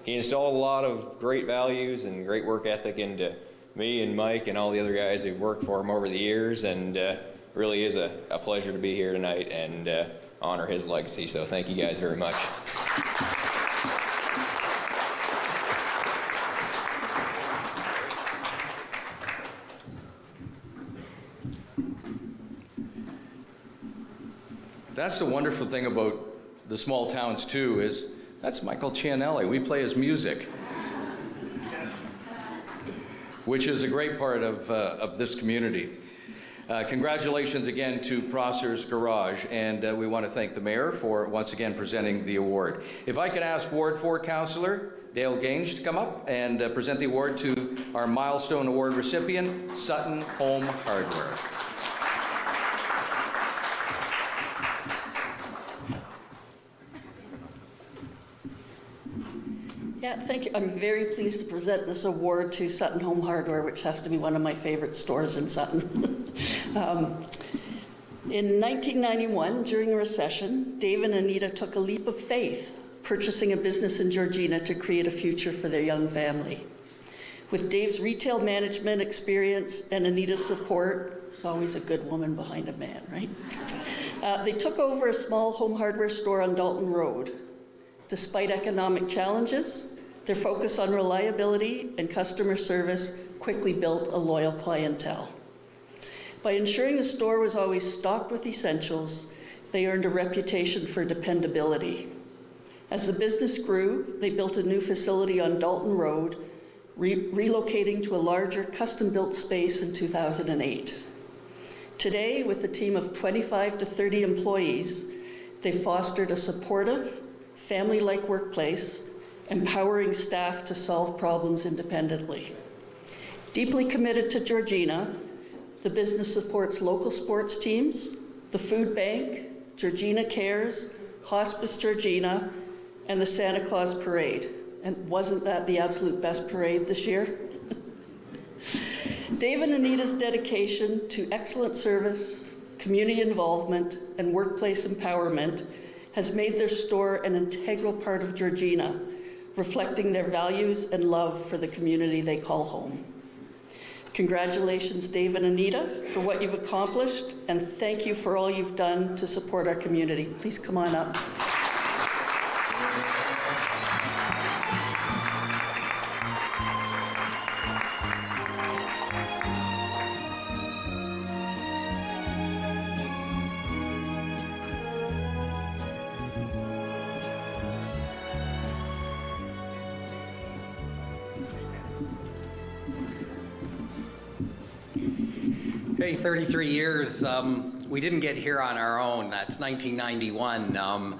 he installed a lot of great values and great work ethic into me and Mike and all the other guys who've worked for him over the years, and really is a pleasure to be here tonight and honor his legacy. So thank you guys very much. That's the wonderful thing about the small towns too, is that's Michael Cianelli. We play his music, which is a great part of this community. Congratulations again to Prosser's Garage, and we want to thank the Mayor for once again presenting the award. If I could ask Ward 4 Councillor Dale Gange to come up and present the award to our Milestone Award recipient, Sutton Home Hardware. Yeah, thank you. I'm very pleased to present this award to Sutton Home Hardware, which has to be one of my favorite stores in Sutton. In 1991, during a recession, Dave and Anita took a leap of faith. purchasing a business in Georgina to create a future for their young family. With Dave's retail management experience and Anita's support, there's always a good woman behind a man, right? They took over a small home hardware store on Dalton Road. Despite economic challenges, their focus on reliability and customer service quickly built a loyal clientele. By ensuring the store was always stocked with essentials, they earned a reputation for dependability. As the business grew, they built a new facility on Dalton Road, relocating to a larger custom-built space in 2008. Today, with a team of 25 to 30 employees, they fostered a supportive, family-like workplace, empowering staff to solve problems independently. Deeply committed to Georgina, the business supports local sports teams, the food bank, Georgina Cares, Hospice Georgina, and the Santa Claus Parade. And wasn't that the absolute best parade this year? Dave and Anita's dedication to excellent service, community involvement, and workplace empowerment has made their store an integral part of Georgina, reflecting their values and love for the community they call home. Congratulations, Dave and Anita, for what you've accomplished, and thank you for all you've done to support our community. Please come on up. Hey, 33 years. We didn't get here on our own. That's 1991.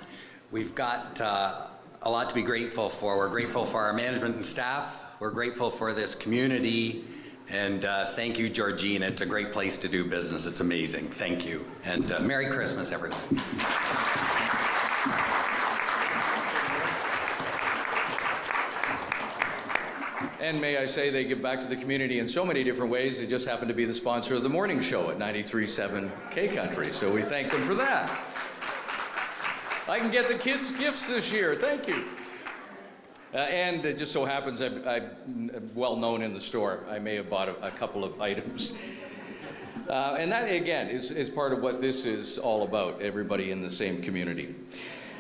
We've got a lot to be grateful for. We're grateful for our management and staff. We're grateful for this community. And thank you, Georgina. It's a great place to do business. It's amazing. Thank you. And Merry Christmas, everyone. And may I say, they give back to the community in so many different ways. They just happen to be the sponsor of the morning show at 93.7 K-Country, so we thank them for that. I can get the kids gifts this year. Thank you. And it just so happens I'm well known in the store. I may have bought a couple of items. And that, again, is part of what this is all about, everybody in the same community.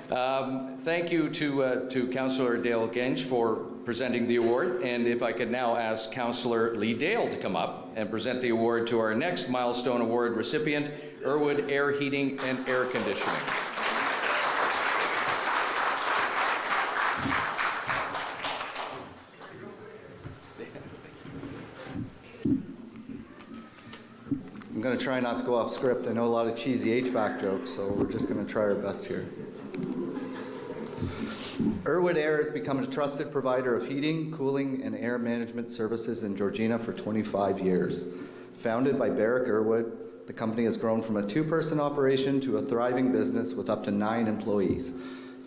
Thank you to Councillor Dale Genge for presenting the award, and if I could now ask Councillor Lee Dale to come up and present the award to our next Milestone Award recipient, Irwood Air Heating and Air Conditioning. I'm going to try not to go off script. I know a lot of cheesy HVAC jokes, so we're just going to try our best here. Irwood Air has become a trusted provider of heating, cooling, and air management services in Georgina for 25 years. Founded by Barrick Irwood, the company has grown from a two-person operation to a thriving business with up to 9 employees,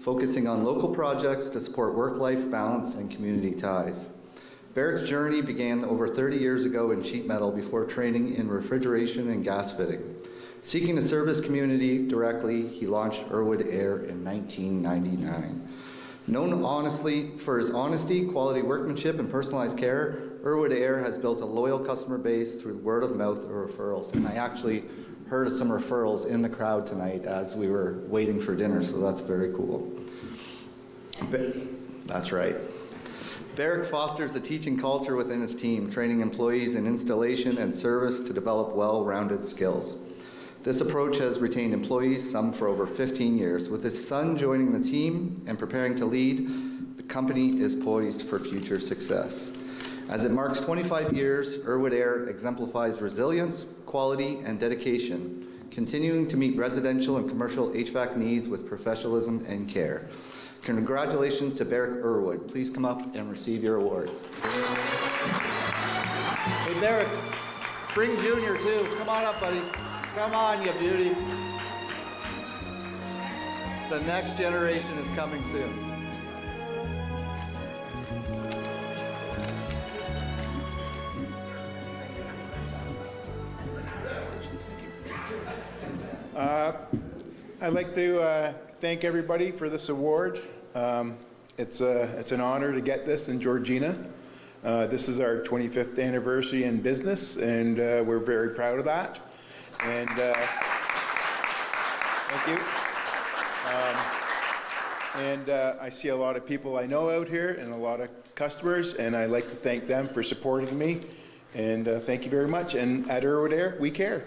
focusing on local projects to support work-life balance and community ties. Barrick's journey began over 30 years ago in sheet metal before training in refrigeration and gas fitting. Seeking to serve his community directly, he launched Irwood Air in 1999. Known honestly for his honesty, quality workmanship, and personalized care, Irwood Air has built a loyal customer base through word of mouth or referrals. And I actually heard of some referrals in the crowd tonight as we were waiting for dinner, so that's very cool. That's right. Barrick fosters a teaching culture within his team, training employees in installation and service to develop well-rounded skills. This approach has retained employees, some for over 15 years. With his son joining the team and preparing to lead, the company is poised for future success. As it marks 25 years, Irwood Air exemplifies resilience, quality, and dedication, continuing to meet residential and commercial HVAC needs with professionalism and care. Congratulations to Barrick Irwood. Please come up and receive your award. Hey, Barrick, bring Junior too. Come on up, buddy. Come on, you beauty. The next generation is coming soon. I'd like to thank everybody for this award. It's an honor to get this in Georgina. This is our 25th anniversary in business, and we're very proud of that. And thank you. I see a lot of people I know out here and a lot of customers, and I'd like to thank them for supporting me. And thank you very much. And at Irwood Air, we care.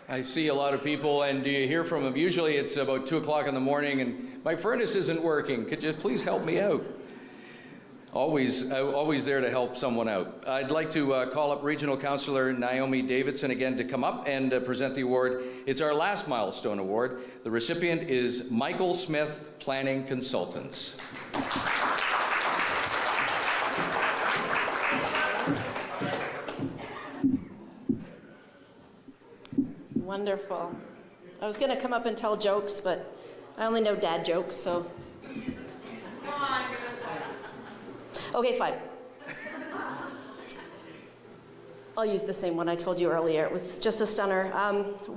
I see a lot of people, and do you hear from them? Usually it's about 2 o'clock in the morning, and my furnace isn't working. Could you please help me out? Always there to help someone out. I'd like to call up Regional Councillor Naomi Davidson again to come up and present the award. It's our last Milestone Award. The recipient is Michael Smith Planning Consultants. Wonderful. I was going to come up and tell jokes, but I only know dad jokes, so. Okay, fine. I'll use the same one I told you earlier. It was just a stunner.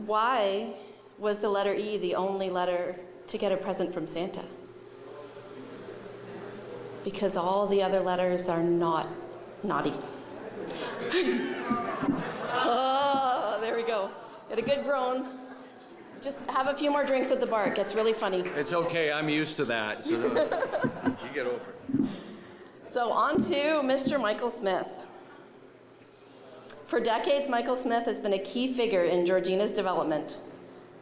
Why was the letter E the only letter to get a present from Santa? Because all the other letters are not naughty. Oh, there we go. Get a good groan. Just have a few more drinks at the bar. It gets really funny. It's okay. I'm used to that. So you get over it. So on to Mr. Michael Smith. For decades, Michael Smith has been a key figure in Georgina's development.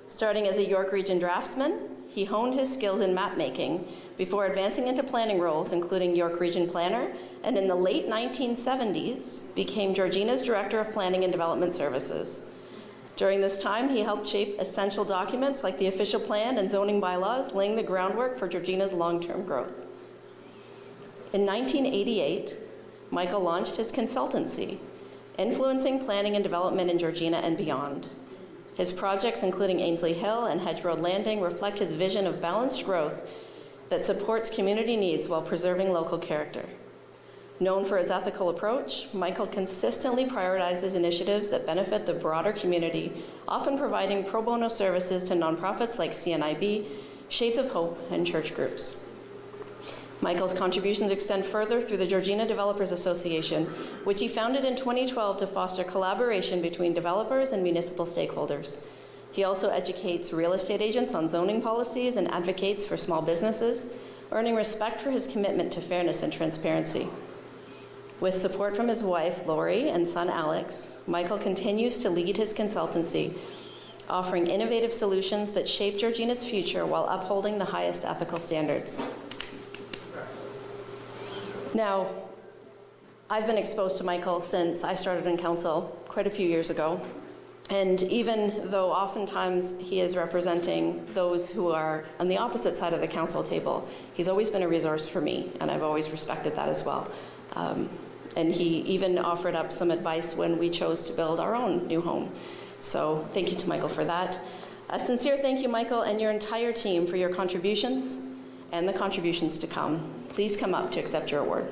Starting as a York Region draftsman, he honed his skills in map making before advancing into planning roles, including York Region planner, and in the late 1970s became Georgina's Director of Planning and Development Services. During this time, he helped shape essential documents like the official plan and zoning bylaws, laying the groundwork for Georgina's long-term growth. In 1988, Michael launched his consultancy, influencing planning and development in Georgina and beyond. His projects, including Ainsley Hill and Hedge Road Landing, reflect his vision of balanced growth that supports community needs while preserving local character. Known for his ethical approach, Michael consistently prioritizes initiatives that benefit the broader community, often providing pro bono services to nonprofits like CNIB, Shades of Hope, and church groups. Michael's contributions extend further through the Georgina Developers Association, which he founded in 2012 to foster collaboration between developers and municipal stakeholders. He also educates real estate agents on zoning policies and advocates for small businesses, earning respect for his commitment to fairness and transparency. With support from his wife, Lori, and son, Alex, Michael continues to lead his consultancy, offering innovative solutions that shape Georgina's future while upholding the highest ethical standards. Now, I've been exposed to Michael since I started in council quite a few years ago. And even though oftentimes he is representing those who are on the opposite side of the council table, he's always been a resource for me, and I've always respected that as well. And he even offered up some advice when we chose to build our own new home. So thank you to Michael for that. A sincere thank you, Michael, and your entire team for your contributions and the contributions to come. Please come up to accept your award.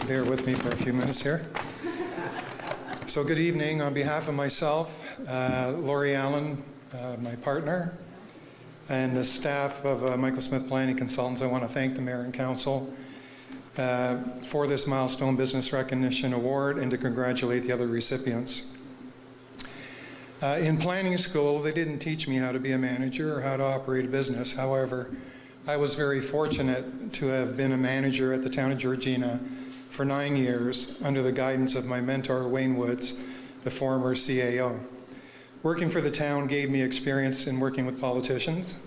Bear with me for a few minutes here. So good evening. On behalf of myself, Lori Allen, my partner, and the staff of Michael Smith Planning Consultants, I want to thank the Mayor and Council for this Milestone Business Recognition Award and to congratulate the other recipients. In planning school, they didn't teach me how to be a manager or how to operate a business. However, I was very fortunate to have been a manager at the town of Georgina for 9 years under the guidance of my mentor, Wayne Woods, the former CAO. Working for the town gave me experience in working with politicians.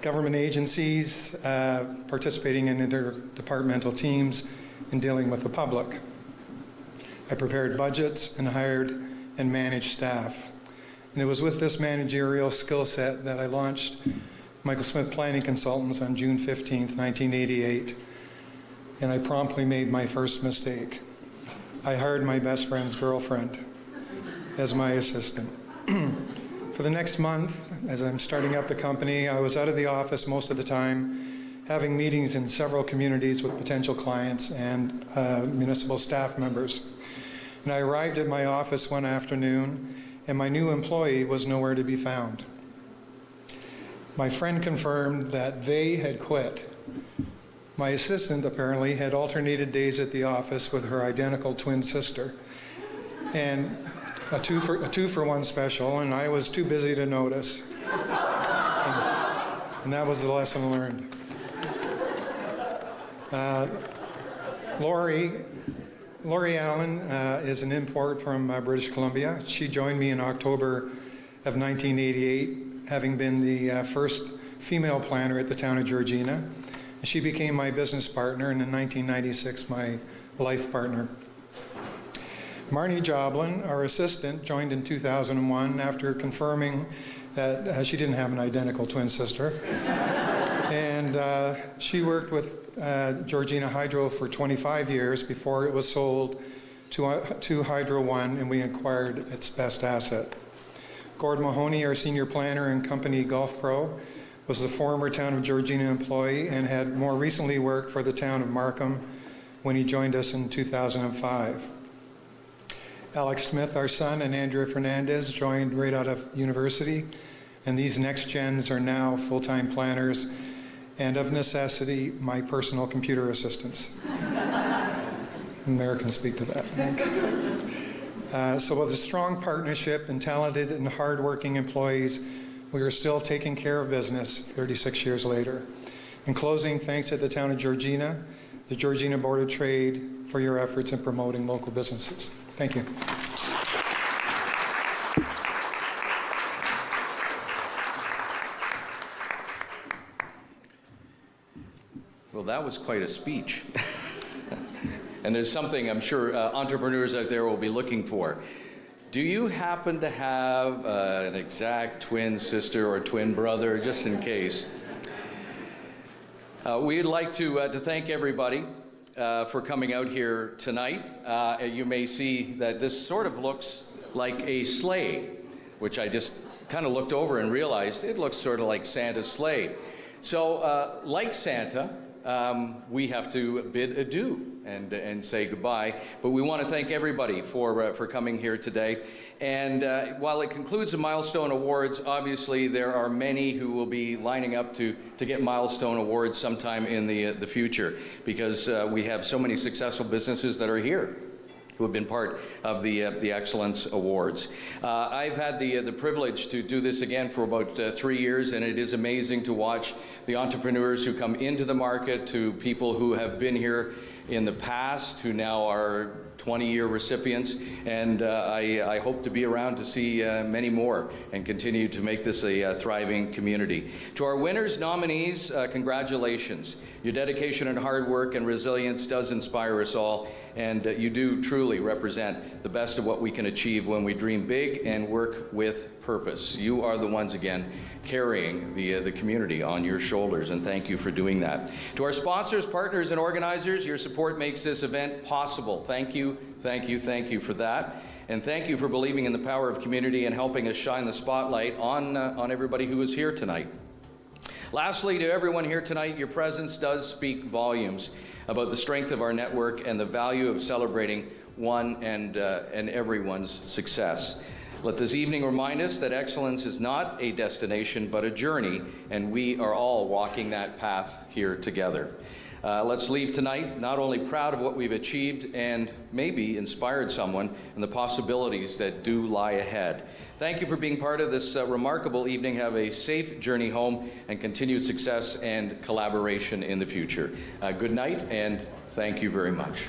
government agencies, participating in interdepartmental teams, and dealing with the public. I prepared budgets and hired and managed staff. And it was with this managerial skill set that I launched Michael Smith Planning Consultants on June 15th, 1988. And I promptly made my first mistake. I hired my best friend's girlfriend as my assistant. For the next month, as I'm starting up the company, I was out of the office most of the time, having meetings in several communities with potential clients and municipal staff members. And I arrived at my office one afternoon, and my new employee was nowhere to be found. My friend confirmed that they had quit. My assistant apparently had alternated days at the office with her identical twin sister, and a two for one special, and I was too busy to notice. And that was the lesson learned. Lori Allen is an import from British Columbia. She joined me in October of 1988, having been the first female planner at the town of Georgina. She became my business partner, and in 1996, my life partner. Marnie Joblin, our assistant, joined in 2001 after confirming that she didn't have an identical twin sister. And she worked with Georgina Hydro for 25 years before it was sold to Hydro One, and we acquired its best asset. Gord Mahoney, our senior planner and company Golf Pro, was the former town of Georgina employee and had more recently worked for the town of Markham when he joined us in 2005. Alex Smith, our son, and Andrea Fernandez joined right out of university, and these next gens are now full-time planners and, of necessity, my personal computer assistants. Mayor can speak to that. So with a strong partnership and talented and hardworking employees, we are still taking care of business 36 years later. In closing, thanks to the town of Georgina, the Georgina Board of Trade, for your efforts in promoting local businesses. Thank you. Well, that was quite a speech. And there's something I'm sure entrepreneurs out there will be looking for. Do you happen to have an exact twin sister or twin brother, just in case? We'd like to thank everybody for coming out here tonight. You may see that this sort of looks like a sleigh, which I just kind of looked over and realized it looks sort of like Santa's sleigh. So like Santa, we have to bid adieu and say goodbye. But we want to thank everybody for coming here today. And while it concludes the Milestone Awards, obviously there are many who will be lining up to get Milestone Awards sometime in the future, because we have so many successful businesses that are here who have been part of the Excellence Awards. I've had the privilege to do this again for about 3 years, and it is amazing to watch the entrepreneurs who come into the market, to people who have been here in the past, who now are 20-year recipients, and I hope to be around to see many more and continue to make this a thriving community. To our winners, nominees, congratulations. Your dedication and hard work and resilience does inspire us all, and you do truly represent the best of what we can achieve when we dream big and work with purpose. You are the ones, again, carrying the community on your shoulders, and thank you for doing that. To our sponsors, partners, and organizers, your support makes this event possible. Thank you, thank you, thank you for that. And thank you for believing in the power of community and helping us shine the spotlight on everybody who is here tonight. Lastly, to everyone here tonight, your presence does speak volumes about the strength of our network and the value of celebrating one and everyone's success. Let this evening remind us that excellence is not a destination, but a journey, and we are all walking that path here together. Let's leave tonight not only proud of what we've achieved and maybe inspired someone and the possibilities that do lie ahead. Thank you for being part of this remarkable evening. Have a safe journey home and continued success and collaboration in the future. Good night, and thank you very much.